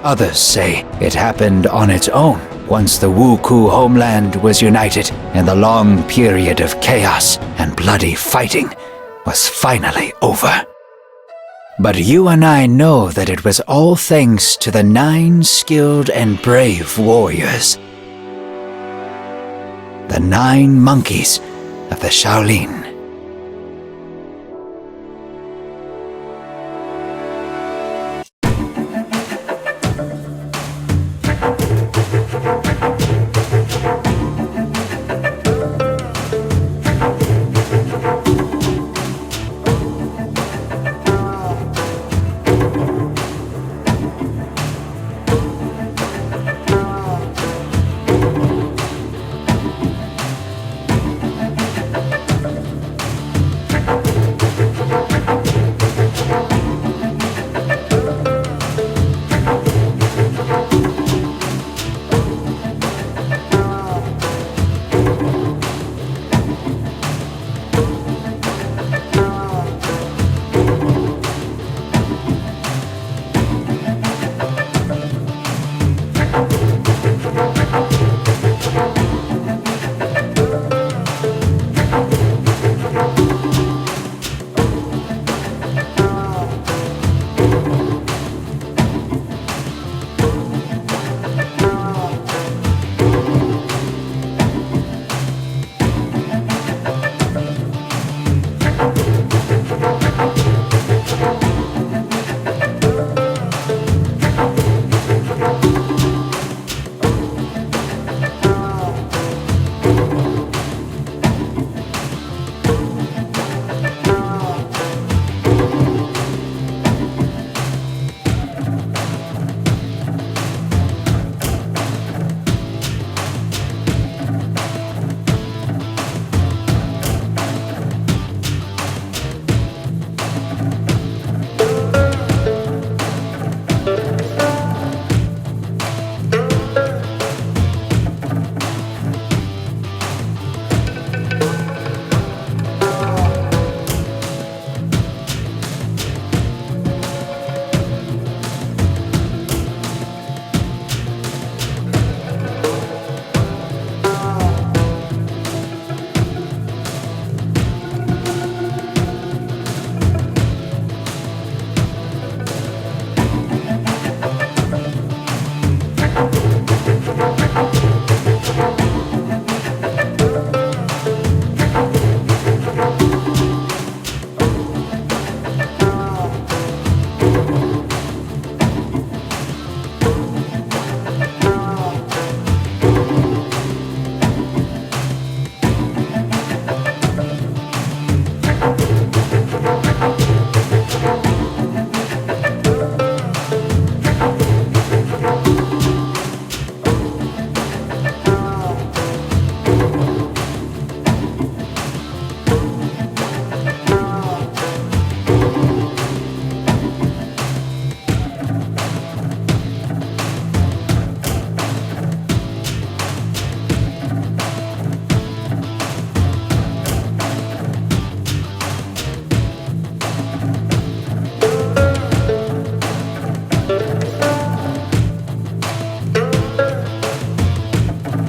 Others say it happened on its own once the Wuku homeland was united and the long period of chaos and bloody fighting was finally over. But you and I know that it was all thanks to the 9 skilled and brave warriors. The 9 monkeys of the Shaolin.